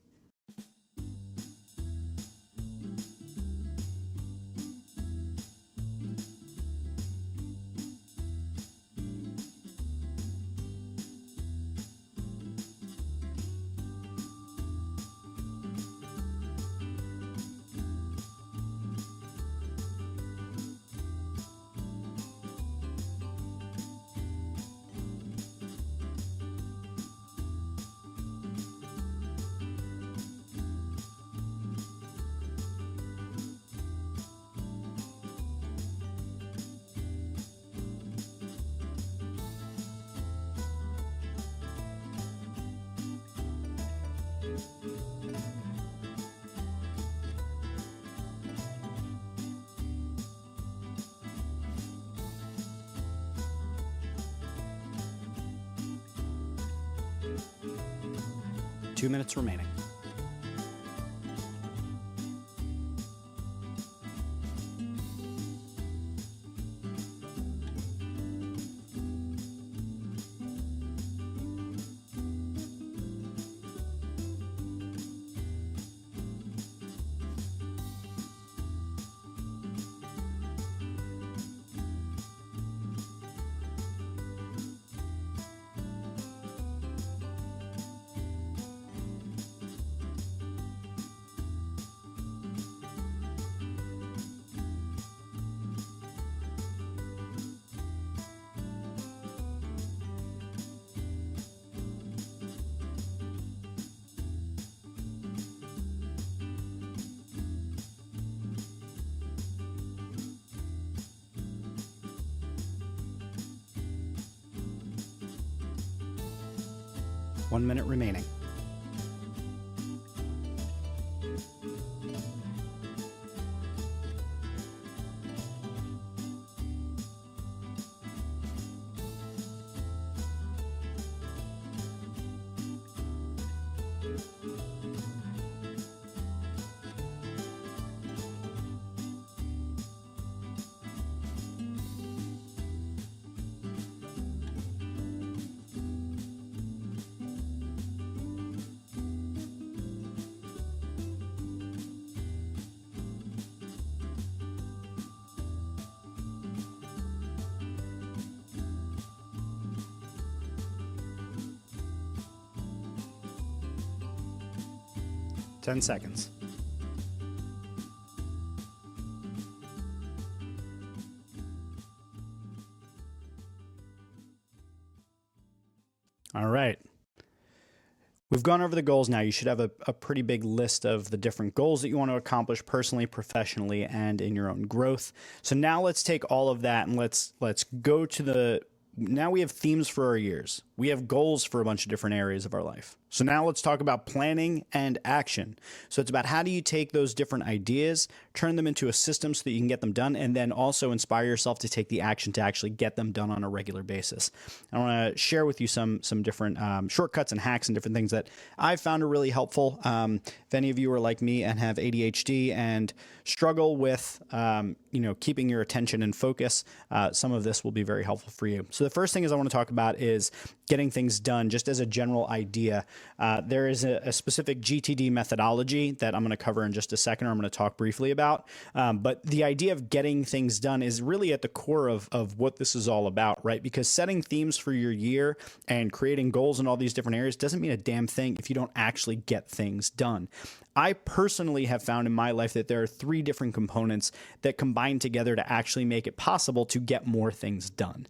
Two minutes remaining. One minute remaining. Ten seconds. All right. We've gone over the goals now. You should have a pretty big list of the different goals that you want to accomplish personally, professionally, and in your own growth. So now let's take all of that and let's go to now we have themes for our years. We have goals for a bunch of different areas of our life. So now let's talk about planning and action. So it's about how do you take those different ideas, turn them into a system so that you can get them done, and then also inspire yourself to take the action to actually get them done on a regular basis. I want to share with you some different shortcuts and hacks and different things that I've found are really helpful. If any of you are like me and have ADHD and struggle with keeping your attention and focus, some of this will be very helpful for you. So the first thing I want to talk about is getting things done, just as a general idea. There is a specific G.T.D methodology that I'm going to cover in just a second, or I'm going to talk briefly about. But the idea of getting things done is really at the core of what this is all about, right? Because setting themes for your year and creating goals in all these different areas doesn't mean a damn thing if you don't actually get things done. I personally have found in my life that there are 3 different components that combine together to actually make it possible to get more things done.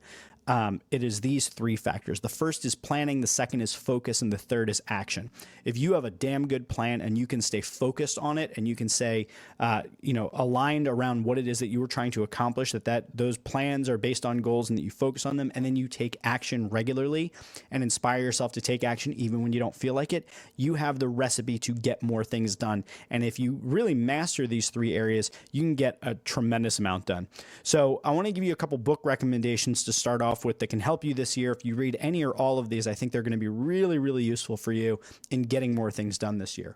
It is these 3 factors. The first is planning, the second is focus, and the third is action. If you have a damn good plan and you can stay focused on it and you can say, aligned around what it is that you were trying to accomplish, that those plans are based on goals and that you focus on them, and then you take action regularly and inspire yourself to take action even when you don't feel like it, you have the recipe to get more things done. And if you really master these 3 areas, you can get a tremendous amount done. So I want to give you a couple book recommendations to start off with that can help you this year. If you read any or all of these, I think they're going to be really, really useful for you in getting more things done this year.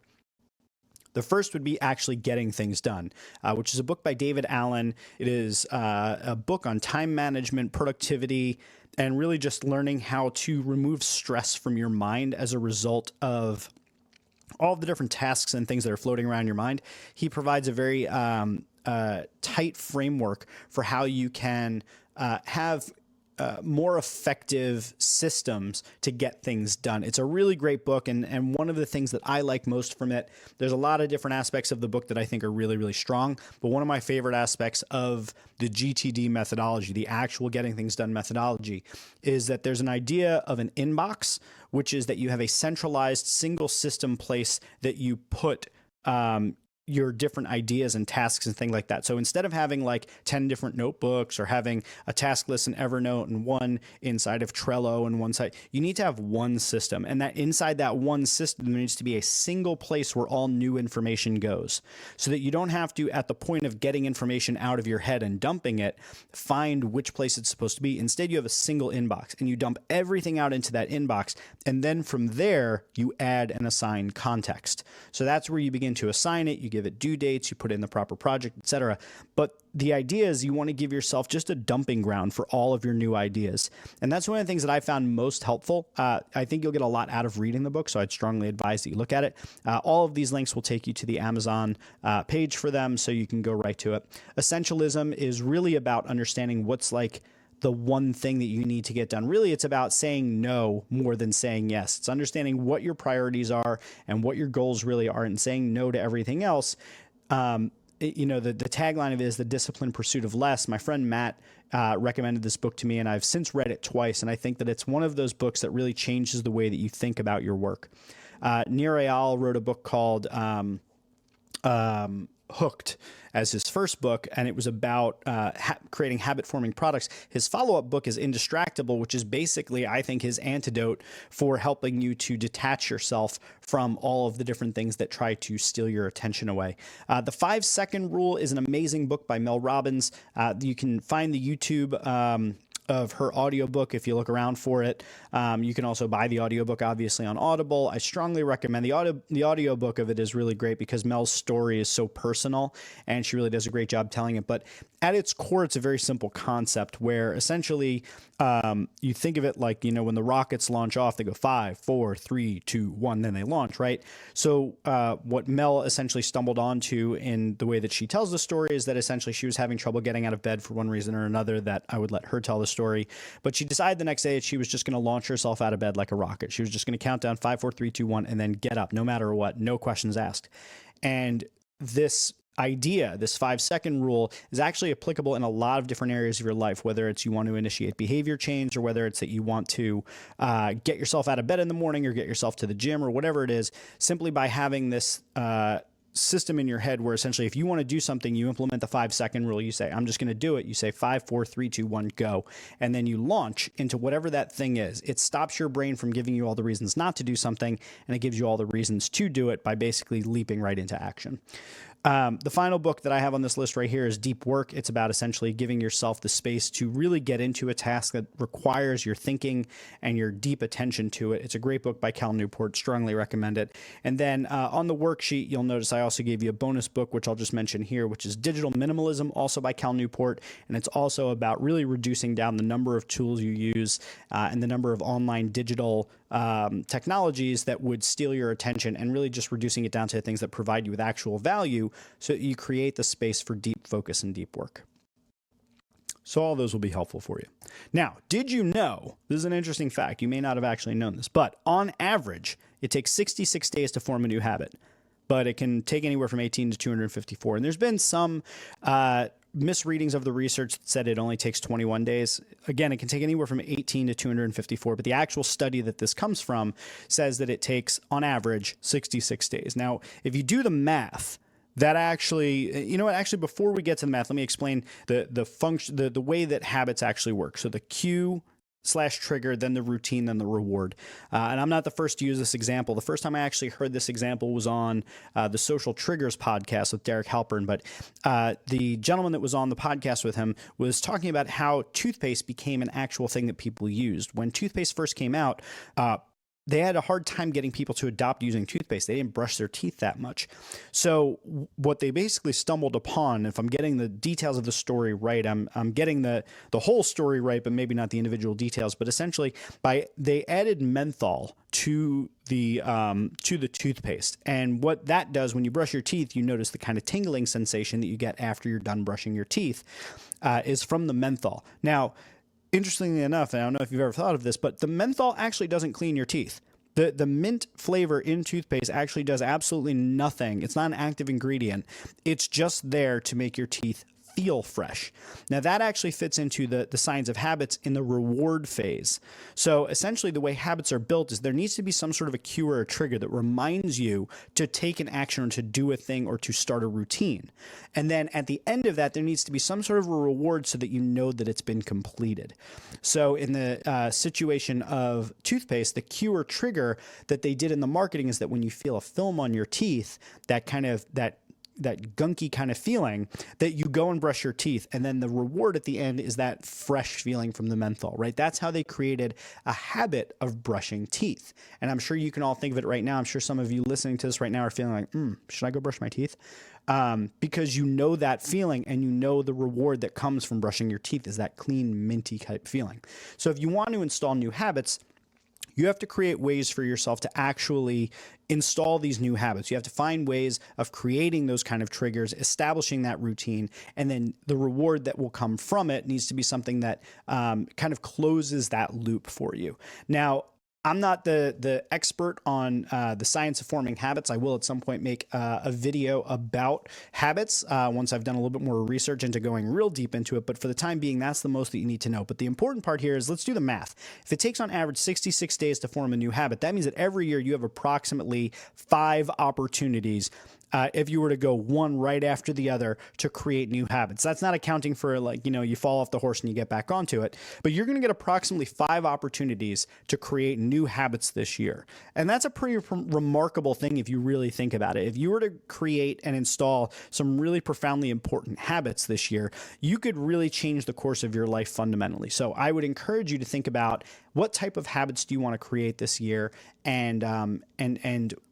The first would be Actually Getting Things Done, which is a book by David Allen. It is a book on time management, productivity, and really just learning how to remove stress from your mind as a result of all of the different tasks and things that are floating around your mind. He provides a very tight framework for how you can have more effective systems to get things done. It's a really great book, and one of the things that I like most from it, there's a lot of different aspects of the book that I think are really, really strong, but one of my favorite aspects of the G.T.D methodology, the actual getting things done methodology, is that there's an idea of an inbox, which is that you have a centralized single system place that you put your different ideas and tasks and things like that. So instead of having like 10 different notebooks or having a task list in Evernote and one inside of Trello and one side, you need to have one system. And that inside that one system, there needs to be a single place where all new information goes, so that you don't have to, at the point of getting information out of your head and dumping it, find which place it's supposed to be. Instead, you have a single inbox and you dump everything out into that inbox. And then from there, you add and assign context. So that's where you begin to assign it. You give it due dates, you put in the proper project, etc. But the idea is you want to give yourself just a dumping ground for all of your new ideas. And that's one of the things that I found most helpful. I think you'll get a lot out of reading the book, so I'd strongly advise that you look at it. All of these links will take you to the Amazon page for them, so you can go right to it. Essentialism is really about understanding what's like the one thing that you need to get done. Really, it's about saying no more than saying yes. It's understanding what your priorities are and what your goals really are and saying no to everything else. The tagline of it is the disciplined pursuit of less. My friend Matt recommended this book to me, and I've since read it twice. And I think that it's one of those books that really changes the way that you think about your work. Nir Eyal wrote a book called Hooked as his first book, and it was about creating habit-forming products. His follow-up book is Indistractable, which is basically, I think, his antidote for helping you to detach yourself from all of the different things that try to steal your attention away. The 5-Second Rule is an amazing book by Mel Robbins. You can find the YouTube of her audiobook if you look around for it. You can also buy the audiobook, obviously, on Audible. I strongly recommend the audiobook of it is really great because Mel's story is so personal and she really does a great job telling it. But at its core, it's a very simple concept where essentially you think of it like, when the rockets launch off, they go 5, 4, 3, 2, 1, then they launch, right? So what Mel essentially stumbled onto in the way that she tells the story is that essentially she was having trouble getting out of bed for one reason or another, that I would let her tell the story. But she decided the next day that she was just going to launch herself out of bed like a rocket. She was just going to count down 5, 4, 3, 2, 1, and then get up no matter what, no questions asked. And this idea, this 5-second rule, is actually applicable in a lot of different areas of your life, whether it's you want to initiate behavior change or whether it's that you want to get yourself out of bed in the morning or get yourself to the gym or whatever it is, simply by having this system in your head where essentially if you want to do something, you implement the 5-second rule. You say, I'm just going to do it. You say 5, 4, 3, 2, 1, go. And then you launch into whatever that thing is. It stops your brain from giving you all the reasons not to do something, and it gives you all the reasons to do it by basically leaping right into action. The final book that I have on this list right here is Deep Work. It's about essentially giving yourself the space to really get into a task that requires your thinking and your deep attention to it. It's a great book by Cal Newport. Strongly recommend it. And then on the worksheet, you'll notice I also gave you a bonus book, which I'll just mention here, which is Digital Minimalism, also by Cal Newport. And it's also about really reducing down the number of tools you use and the number of online digital technologies that would steal your attention, and really just reducing it down to things that provide you with actual value so that you create the space for deep focus and deep work. So all those will be helpful for you. Now, did you know, this is an interesting fact, you may not have actually known this, but on average, it takes 66 days to form a new habit, but it can take anywhere from 18 to 254. And there's been some misreadings of the research that said it only takes 21 days. Again, it can take anywhere from 18 to 254, but the actual study that this comes from says that it takes, on average, 66 days. Now, if you do the math, that actually, you know what, actually, before we get to the math, let me explain the function, the way that habits actually work. So the cue/trigger, then the routine, then the reward. And I'm not the first to use this example. The first time I actually heard this example was on the Social Triggers podcast with Derek Halpern. But the gentleman that was on the podcast with him was talking about how toothpaste became an actual thing that people used. When toothpaste first came out, they had a hard time getting people to adopt using toothpaste. They didn't brush their teeth that much. So what they basically stumbled upon, if I'm getting the details of the story right, I'm getting the whole story right, but maybe not the individual details. But essentially, they added menthol to the toothpaste, and what that does when you brush your teeth, you notice the kind of tingling sensation that you get after you're done brushing your teeth is from the menthol. Now, interestingly enough, and I don't know if you've ever thought of this, but the menthol actually doesn't clean your teeth. The mint flavor in toothpaste actually does absolutely nothing. It's not an active ingredient. It's just there to make your teeth feel fresh. Now that actually fits into the science of habits in the reward phase. So essentially the way habits are built is there needs to be some sort of a cue or a trigger that reminds you to take an action or to do a thing or to start a routine. And then at the end of that, there needs to be some sort of a reward so that you know that it's been completed. So in the situation of toothpaste, the cue or trigger that they did in the marketing is that when you feel a film on your teeth, that gunky kind of feeling, that you go and brush your teeth, and then the reward at the end is that fresh feeling from the menthol, right? That's how they created a habit of brushing teeth. And I'm sure you can all think of it right now. I'm sure some of you listening to this right now are feeling like, should I go brush my teeth? Because you know that feeling, and you know the reward that comes from brushing your teeth is that clean, minty type feeling. So if you want to install new habits, you have to create ways for yourself to actually install these new habits. You have to find ways of creating those kind of triggers, establishing that routine, and then the reward that will come from it needs to be something that kind of closes that loop for you. Now, I'm not the expert on the science of forming habits. I will at some point make a video about habits once I've done a little bit more research into going real deep into it. But for the time being, that's the most that you need to know. But the important part here is let's do the math. If it takes on average 66 days to form a new habit, that means that every year you have approximately 5 opportunities if you were to go one right after the other to create new habits. That's not accounting for, like, you fall off the horse and you get back onto it, but you're going to get approximately 5 opportunities to create new habits this year. And that's a pretty remarkable thing if you really think about it. If you were to create and install some really profoundly important habits this year, you could really change the course of your life fundamentally. So I would encourage you to think about what type of habits do you want to create this year, and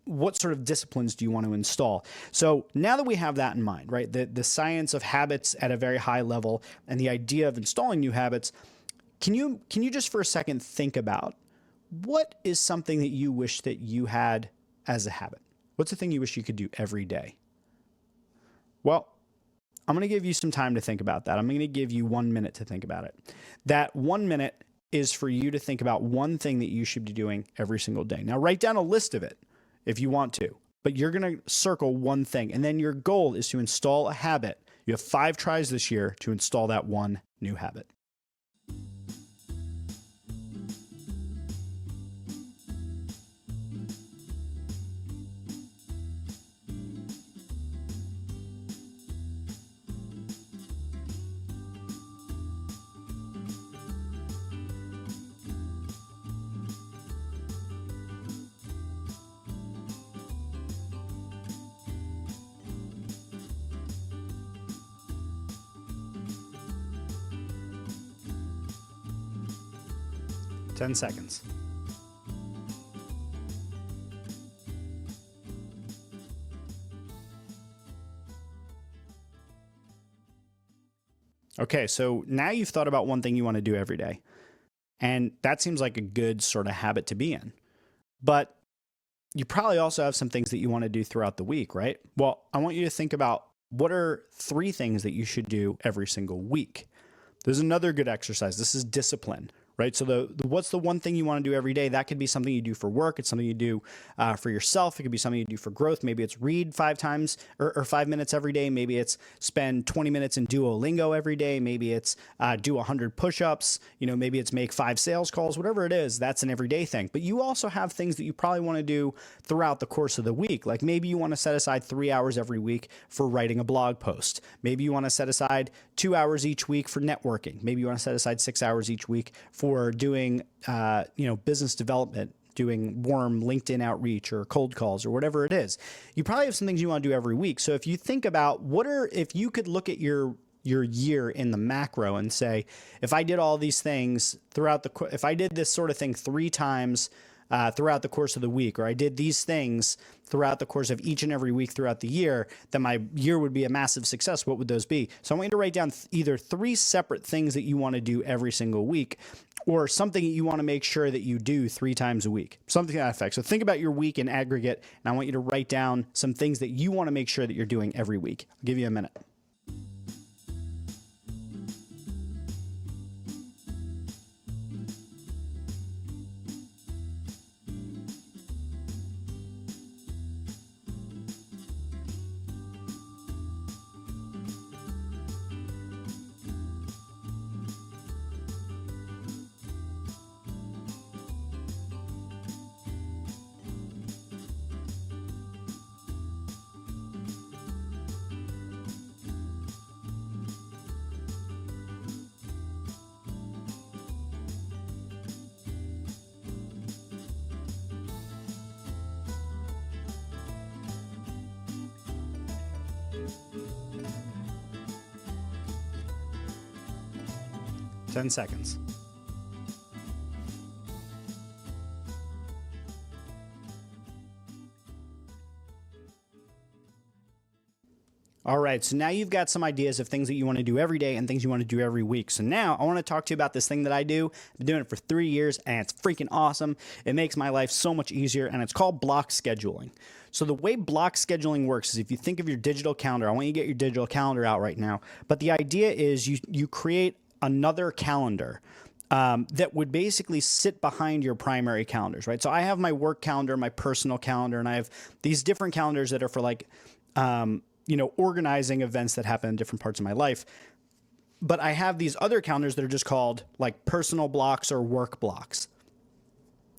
what sort of disciplines do you want to install? So now that we have that in mind, right, the science of habits at a very high level and the idea of installing new habits, can you just for a second think about what is something that you wish that you had as a habit? What's the thing you wish you could do every day? Well, I'm going to give you some time to think about that. I'm going to give you 1 minute to think about it. That 1 minute is for you to think about one thing that you should be doing every single day. Now, write down a list of it if you want to, but you're going to circle one thing. And then your goal is to install a habit. You have 5 tries this year to install that one new habit. 10 seconds. Okay, so now you've thought about one thing you want to do every day. And that seems like a good sort of habit to be in. But you probably also have some things that you want to do throughout the week, right? Well, I want you to think about what are 3 things that you should do every single week. There's another good exercise. This is discipline, right? So what's the one thing you want to do every day? That could be something you do for work. It's something you do for yourself. It could be something you do for growth. Maybe it's read 5 times or 5 minutes every day. Maybe it's spend 20 minutes in Duolingo every day. Maybe it's do 100 push-ups. Maybe it's make 5 sales calls, whatever it is. That's an everyday thing. But you also have things that you probably want to do throughout the course of the week. Like maybe you want to set aside 3 hours every week for writing a blog post. Maybe you want to set aside 2 hours each week for networking. Maybe you want to set aside 6 hours each week for doing, business development, doing warm LinkedIn outreach or cold calls or whatever it is. You probably have some things you want to do every week. So if you think about if you could look at your year in the macro and say, if I did all these things if I did this sort of thing 3 times throughout the course of the week, or I did these things throughout the course of each and every week throughout the year, then my year would be a massive success. What would those be? So I want you to write down either 3 separate things that you want to do every single week, or something that you want to make sure that you do 3 times a week, something to that effect. So think about your week in aggregate, and I want you to write down some things that you want to make sure that you're doing every week. I'll give you a minute. Ten seconds. All right, so now you've got some ideas of things that you want to do every day and things you want to do every week. So now I want to talk to you about this thing that I do. I've been doing it for 3 years, and it's freaking awesome. It makes my life so much easier, and it's called block scheduling. So the way block scheduling works is if you think of your digital calendar, I want you to get your digital calendar out right now. But the idea is you create another calendar that would basically sit behind your primary calendars, right? So I have my work calendar, my personal calendar, and I have these different calendars that are for like, organizing events that happen in different parts of my life. But I have these other calendars that are just called like personal blocks or work blocks.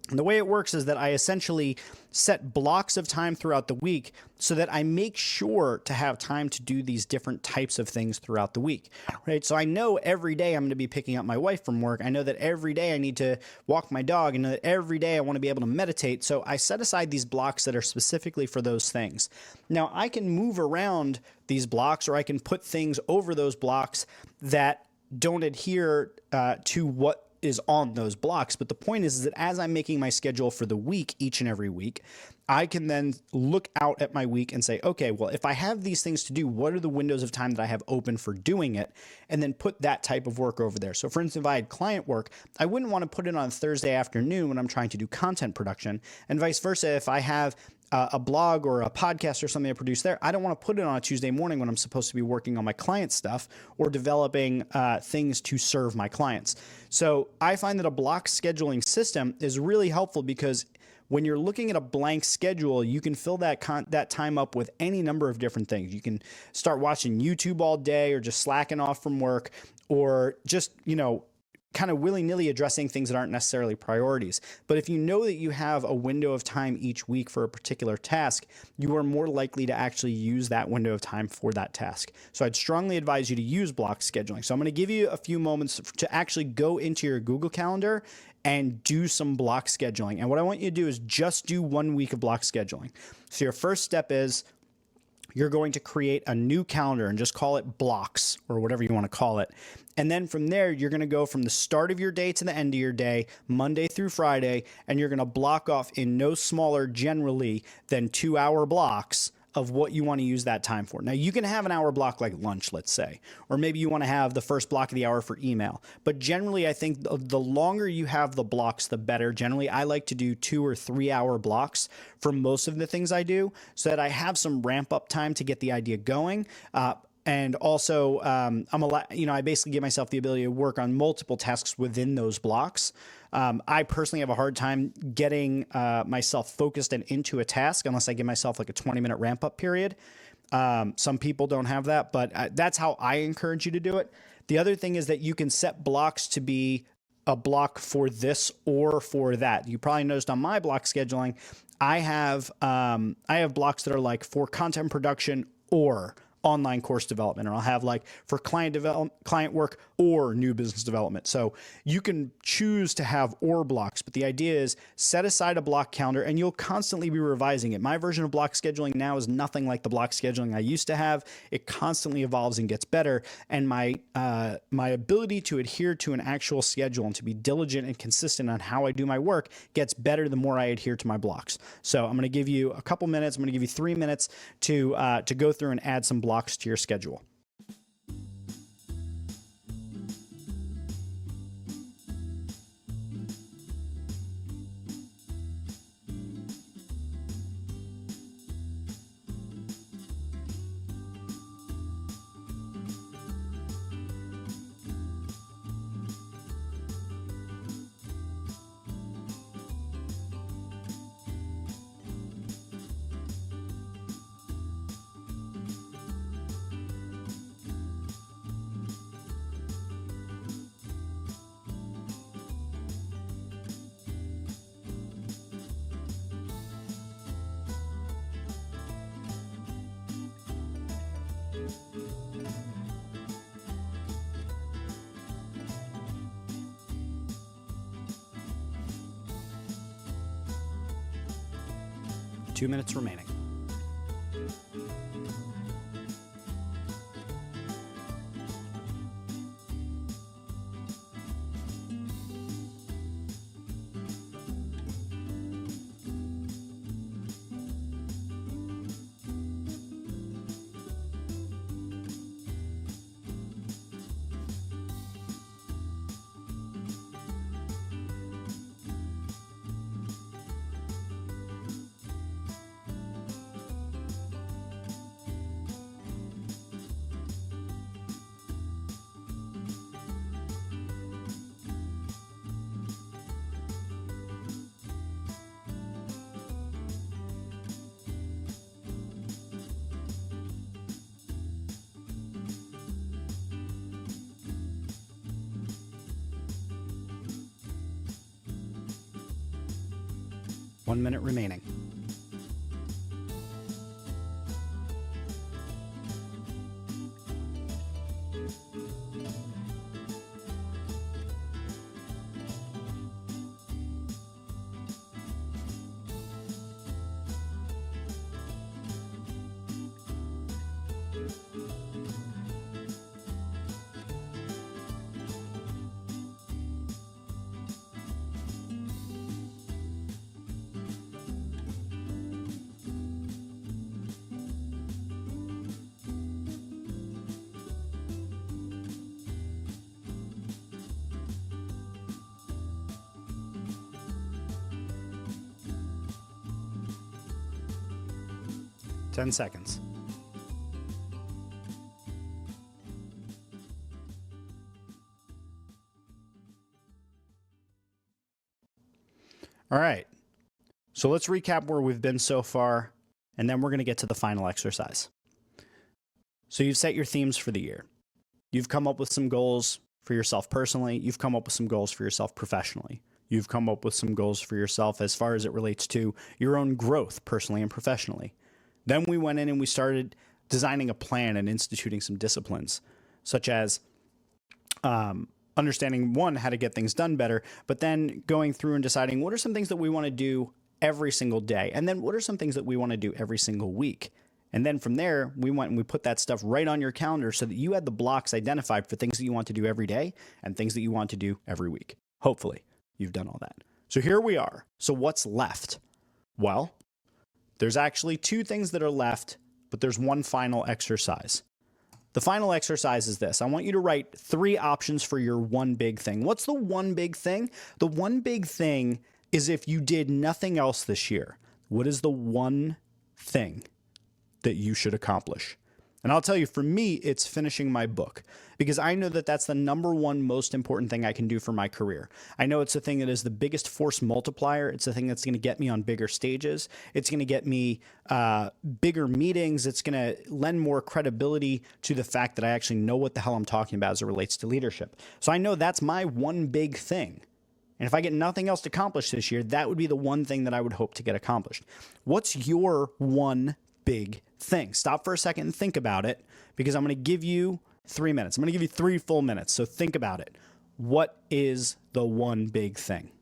And the way it works is that I essentially set blocks of time throughout the week so that I make sure to have time to do these different types of things throughout the week, right? So I know every day I'm going to be picking up my wife from work. I know that every day I need to walk my dog. I know that every day I want to be able to meditate. So I set aside these blocks that are specifically for those things. Now I can move around these blocks, or I can put things over those blocks that don't adhere to what is on those blocks. But the point is that as I'm making my schedule for the week, each and every week, I can then look out at my week and say, okay, well, if I have these things to do, what are the windows of time that I have open for doing it? And then put that type of work over there. So for instance, if I had client work, I wouldn't want to put it on Thursday afternoon when I'm trying to do content production, and vice versa. If I have a blog or a podcast or something I produce there, I don't want to put it on a Tuesday morning when I'm supposed to be working on my client stuff or developing things to serve my clients. So I find that a block scheduling system is really helpful because when you're looking at a blank schedule, you can fill that time up with any number of different things. You can start watching YouTube all day, or just slacking off from work, or just, kind of willy-nilly addressing things that aren't necessarily priorities. But if you know that you have a window of time each week for a particular task, you are more likely to actually use that window of time for that task. So I'd strongly advise you to use block scheduling. So I'm going to give you a few moments to actually go into your Google Calendar and do some block scheduling. And what I want you to do is just do 1 week of block scheduling. So your first step is you're going to create a new calendar and just call it blocks or whatever you want to call it. And then from there, you're going to go from the start of your day to the end of your day, Monday through Friday, and you're going to block off in no smaller generally than 2-hour blocks of what you want to use that time for. Now, you can have an hour block like lunch, let's say, or maybe you want to have the first block of the hour for email. But generally, I think the longer you have the blocks, the better. Generally, I like to do 2 or 3 hour blocks for most of the things I do so that I have some ramp up time to get the idea going. And also, I basically give myself the ability to work on multiple tasks within those blocks. I personally have a hard time getting myself focused and into a task unless I give myself like a 20-minute ramp up period. Some people don't have that, but that's how I encourage you to do it. The other thing is that you can set blocks to be a block for this or for that. You probably noticed on my block scheduling, I have blocks that are like for content production or online course development, or I'll have like for client work or new business development. So you can choose to have or blocks, but the idea is set aside a block calendar and you'll constantly be revising it. My version of block scheduling now is nothing like the block scheduling I used to have. It constantly evolves and gets better. And my ability to adhere to an actual schedule and to be diligent and consistent on how I do my work gets better the more I adhere to my blocks. So I'm going to give you a couple minutes. I'm going to give you 3 minutes to go through and add some blocks to your schedule. Two minutes remaining. One minute remaining. Ten seconds. All right. So let's recap where we've been so far, and then we're going to get to the final exercise. So you've set your themes for the year. You've come up with some goals for yourself personally. You've come up with some goals for yourself professionally. You've come up with some goals for yourself as far as it relates to your own growth personally and professionally. Then we went in and we started designing a plan and instituting some disciplines, such as understanding, one, how to get things done better, but then going through and deciding what are some things that we want to do every single day, and then what are some things that we want to do every single week. And then from there, we went and we put that stuff right on your calendar so that you had the blocks identified for things that you want to do every day and things that you want to do every week. Hopefully, you've done all that. So here we are. So what's left? Well, there's actually two things that are left, but there's one final exercise. The final exercise is this. I want you to write 3 options for your one big thing. What's the one big thing? The one big thing is if you did nothing else this year. What is the one thing that you should accomplish? And I'll tell you, for me, it's finishing my book, because I know that that's the number one most important thing I can do for my career. I know it's the thing that is the biggest force multiplier. It's the thing that's going to get me on bigger stages. It's going to get me bigger meetings. It's going to lend more credibility to the fact that I actually know what the hell I'm talking about as it relates to leadership. So I know that's my one big thing. And if I get nothing else accomplished this year, that would be the one thing that I would hope to get accomplished. What's your one big thing? Stop for a second and think about it, because I'm going to give you 3 minutes. I'm going to give you 3 full minutes. So think about it. What is the one big thing?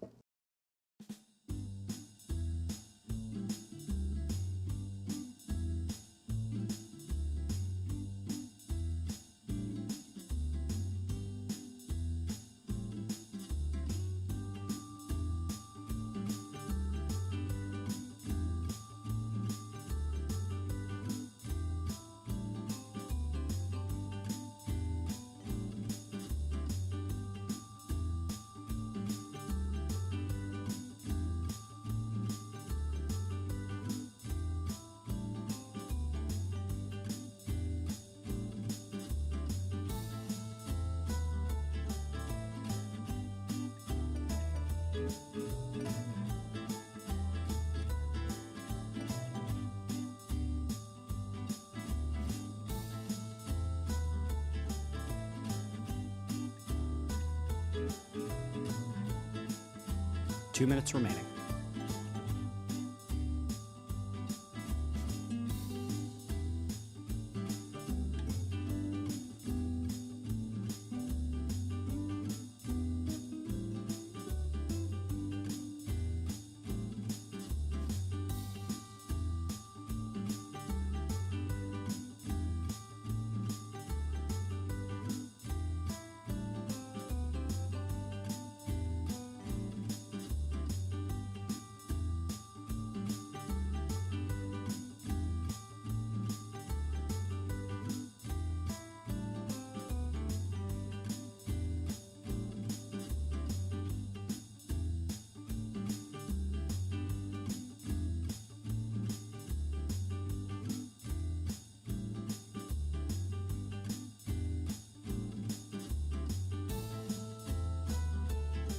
Two minutes remaining.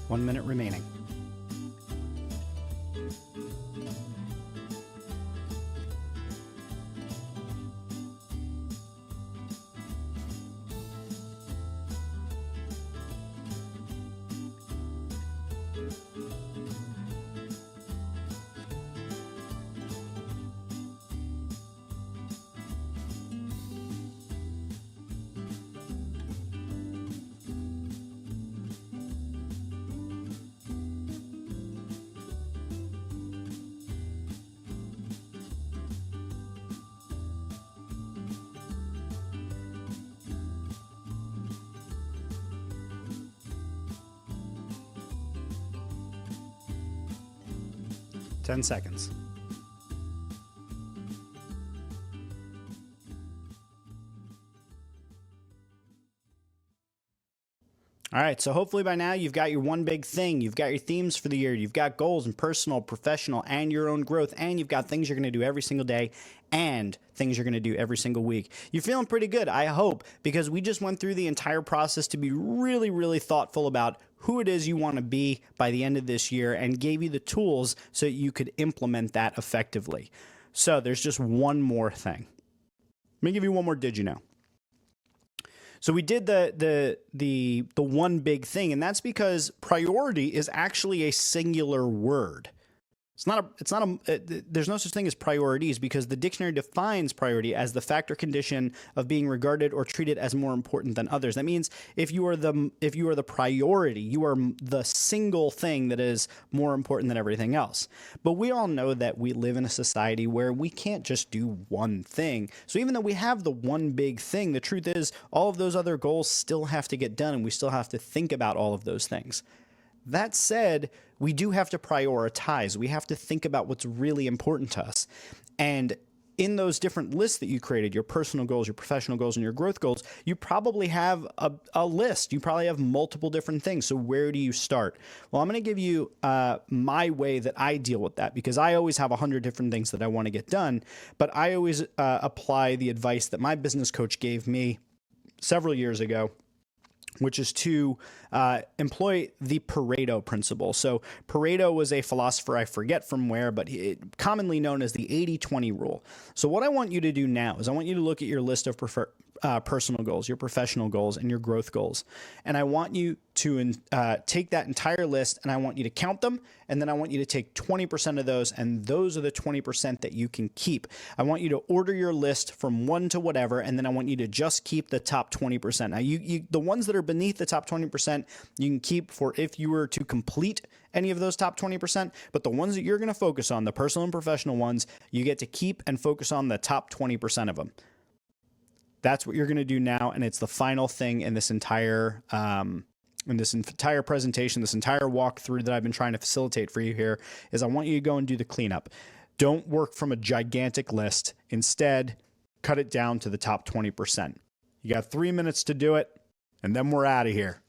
One minute remaining. Ten seconds. All right, so hopefully by now you've got your one big thing. You've got your themes for the year. You've got goals in personal, professional, and your own growth. And you've got things you're going to do every single day and things you're going to do every single week. You're feeling pretty good, I hope, because we just went through the entire process to be really, really thoughtful about who it is you want to be by the end of this year and gave you the tools so that you could implement that effectively. So there's just one more thing. Let me give you one more did you know. So we did the one big thing, and that's because priority is actually a singular word. There's no such thing as priorities, because the dictionary defines priority as the fact or condition of being regarded or treated as more important than others. That means if you are the priority, you are the single thing that is more important than everything else. But we all know that we live in a society where we can't just do one thing. So even though we have the one big thing, the truth is all of those other goals still have to get done, and we still have to think about all of those things. That said, we do have to prioritize. We have to think about what's really important to us. And in those different lists that you created, your personal goals, your professional goals, and your growth goals, you probably have a list. You probably have multiple different things. So where do you start? Well, I'm going to give you my way that I deal with that, because I always have 100 different things that I want to get done. But I always apply the advice that my business coach gave me several years ago, which is to employ the Pareto principle. So Pareto was a philosopher, I forget from where, but commonly known as the 80-20 rule. So what I want you to do now is I want you to look at your list of personal goals, your professional goals, and your growth goals. And I want you to take that entire list, and I want you to count them, and then I want you to take 20% of those, and those are the 20% that you can keep. I want you to order your list from 1 to whatever, and then I want you to just keep the top 20%. Now, the ones that are beneath the top 20%, you can keep for if you were to complete any of those top 20%, but the ones that you're going to focus on, the personal and professional ones, you get to keep and focus on the top 20% of them. That's what you're going to do now, and it's the final thing in this entire presentation, this entire walkthrough that I've been trying to facilitate for you here, is I want you to go and do the cleanup. Don't work from a gigantic list. Instead, cut it down to the top 20%. You got 3 minutes to do it, and then we're out of here.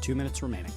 Two minutes remaining.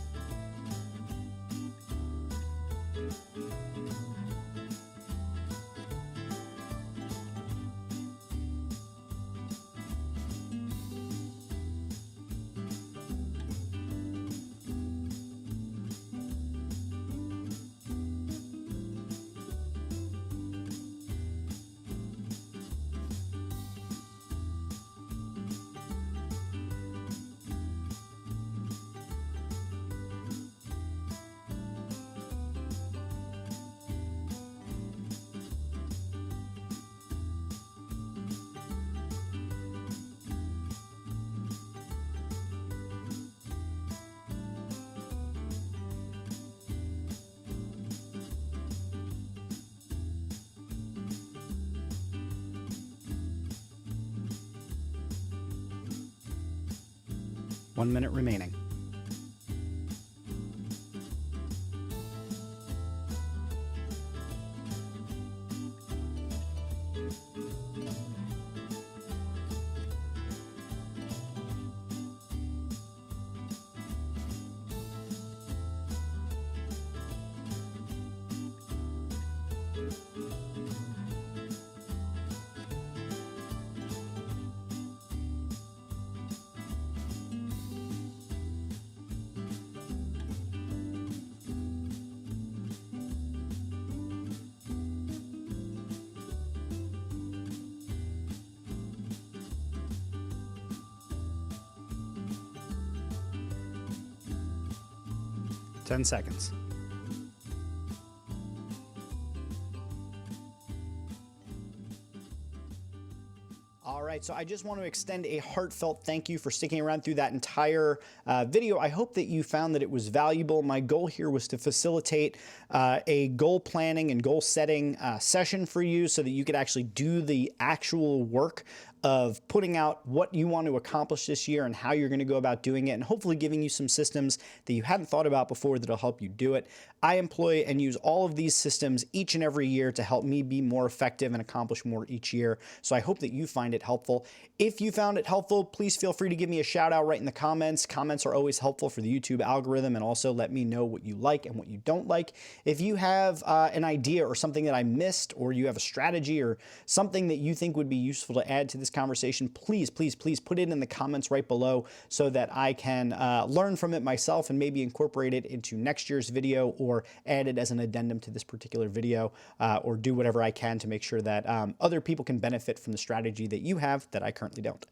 One minute remaining. Ten seconds. All right, so I just want to extend a heartfelt thank you for sticking around through that entire video. I hope that you found that it was valuable. My goal here was to facilitate a goal planning and goal setting session for you so that you could actually do the actual work of putting out what you want to accomplish this year and how you're going to go about doing it, and hopefully giving you some systems that you hadn't thought about before that'll help you do it. I employ and use all of these systems each and every year to help me be more effective and accomplish more each year. So I hope that you find it helpful. If you found it helpful, please feel free to give me a shout out right in the comments. Comments are always helpful for the YouTube algorithm, and also let me know what you like and what you don't like. If you have an idea or something that I missed, or you have a strategy or something that you think would be useful to add to this conversation, please put it in the comments right below so that I can learn from it myself and maybe incorporate it into next year's video, or add it as an addendum to this particular video, or do whatever I can to make sure that other people can benefit from the strategy that you have that I currently don't.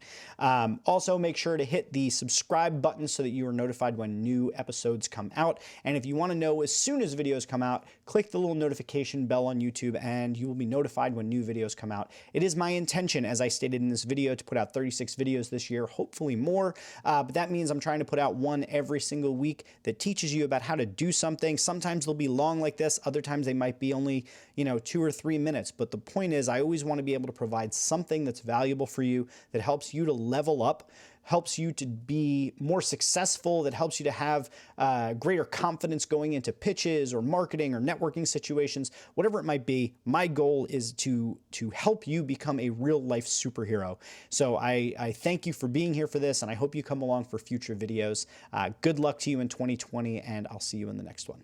Also, make sure to hit the subscribe button so that you are notified when new episodes come out. And if you want to know as soon as videos come out, click the little notification bell on YouTube and you will be notified when new videos come out. It is my intention, as I stated in this video, to put out 36 videos this year, hopefully more, but that means I'm trying to put out one every single week that teaches you about how to do something. Sometimes they'll be long like this, other times they might be only 2 or 3 minutes, but the point is I always want to be able to provide something that's valuable for you, that helps you to level up, helps you to be more successful, that helps you to have greater confidence going into pitches or marketing or networking situations, whatever it might be. My goal is to help you become a real life superhero. So I thank you for being here for this, and I hope you come along for future videos. Good luck to you in 2020, and I'll see you in the next one.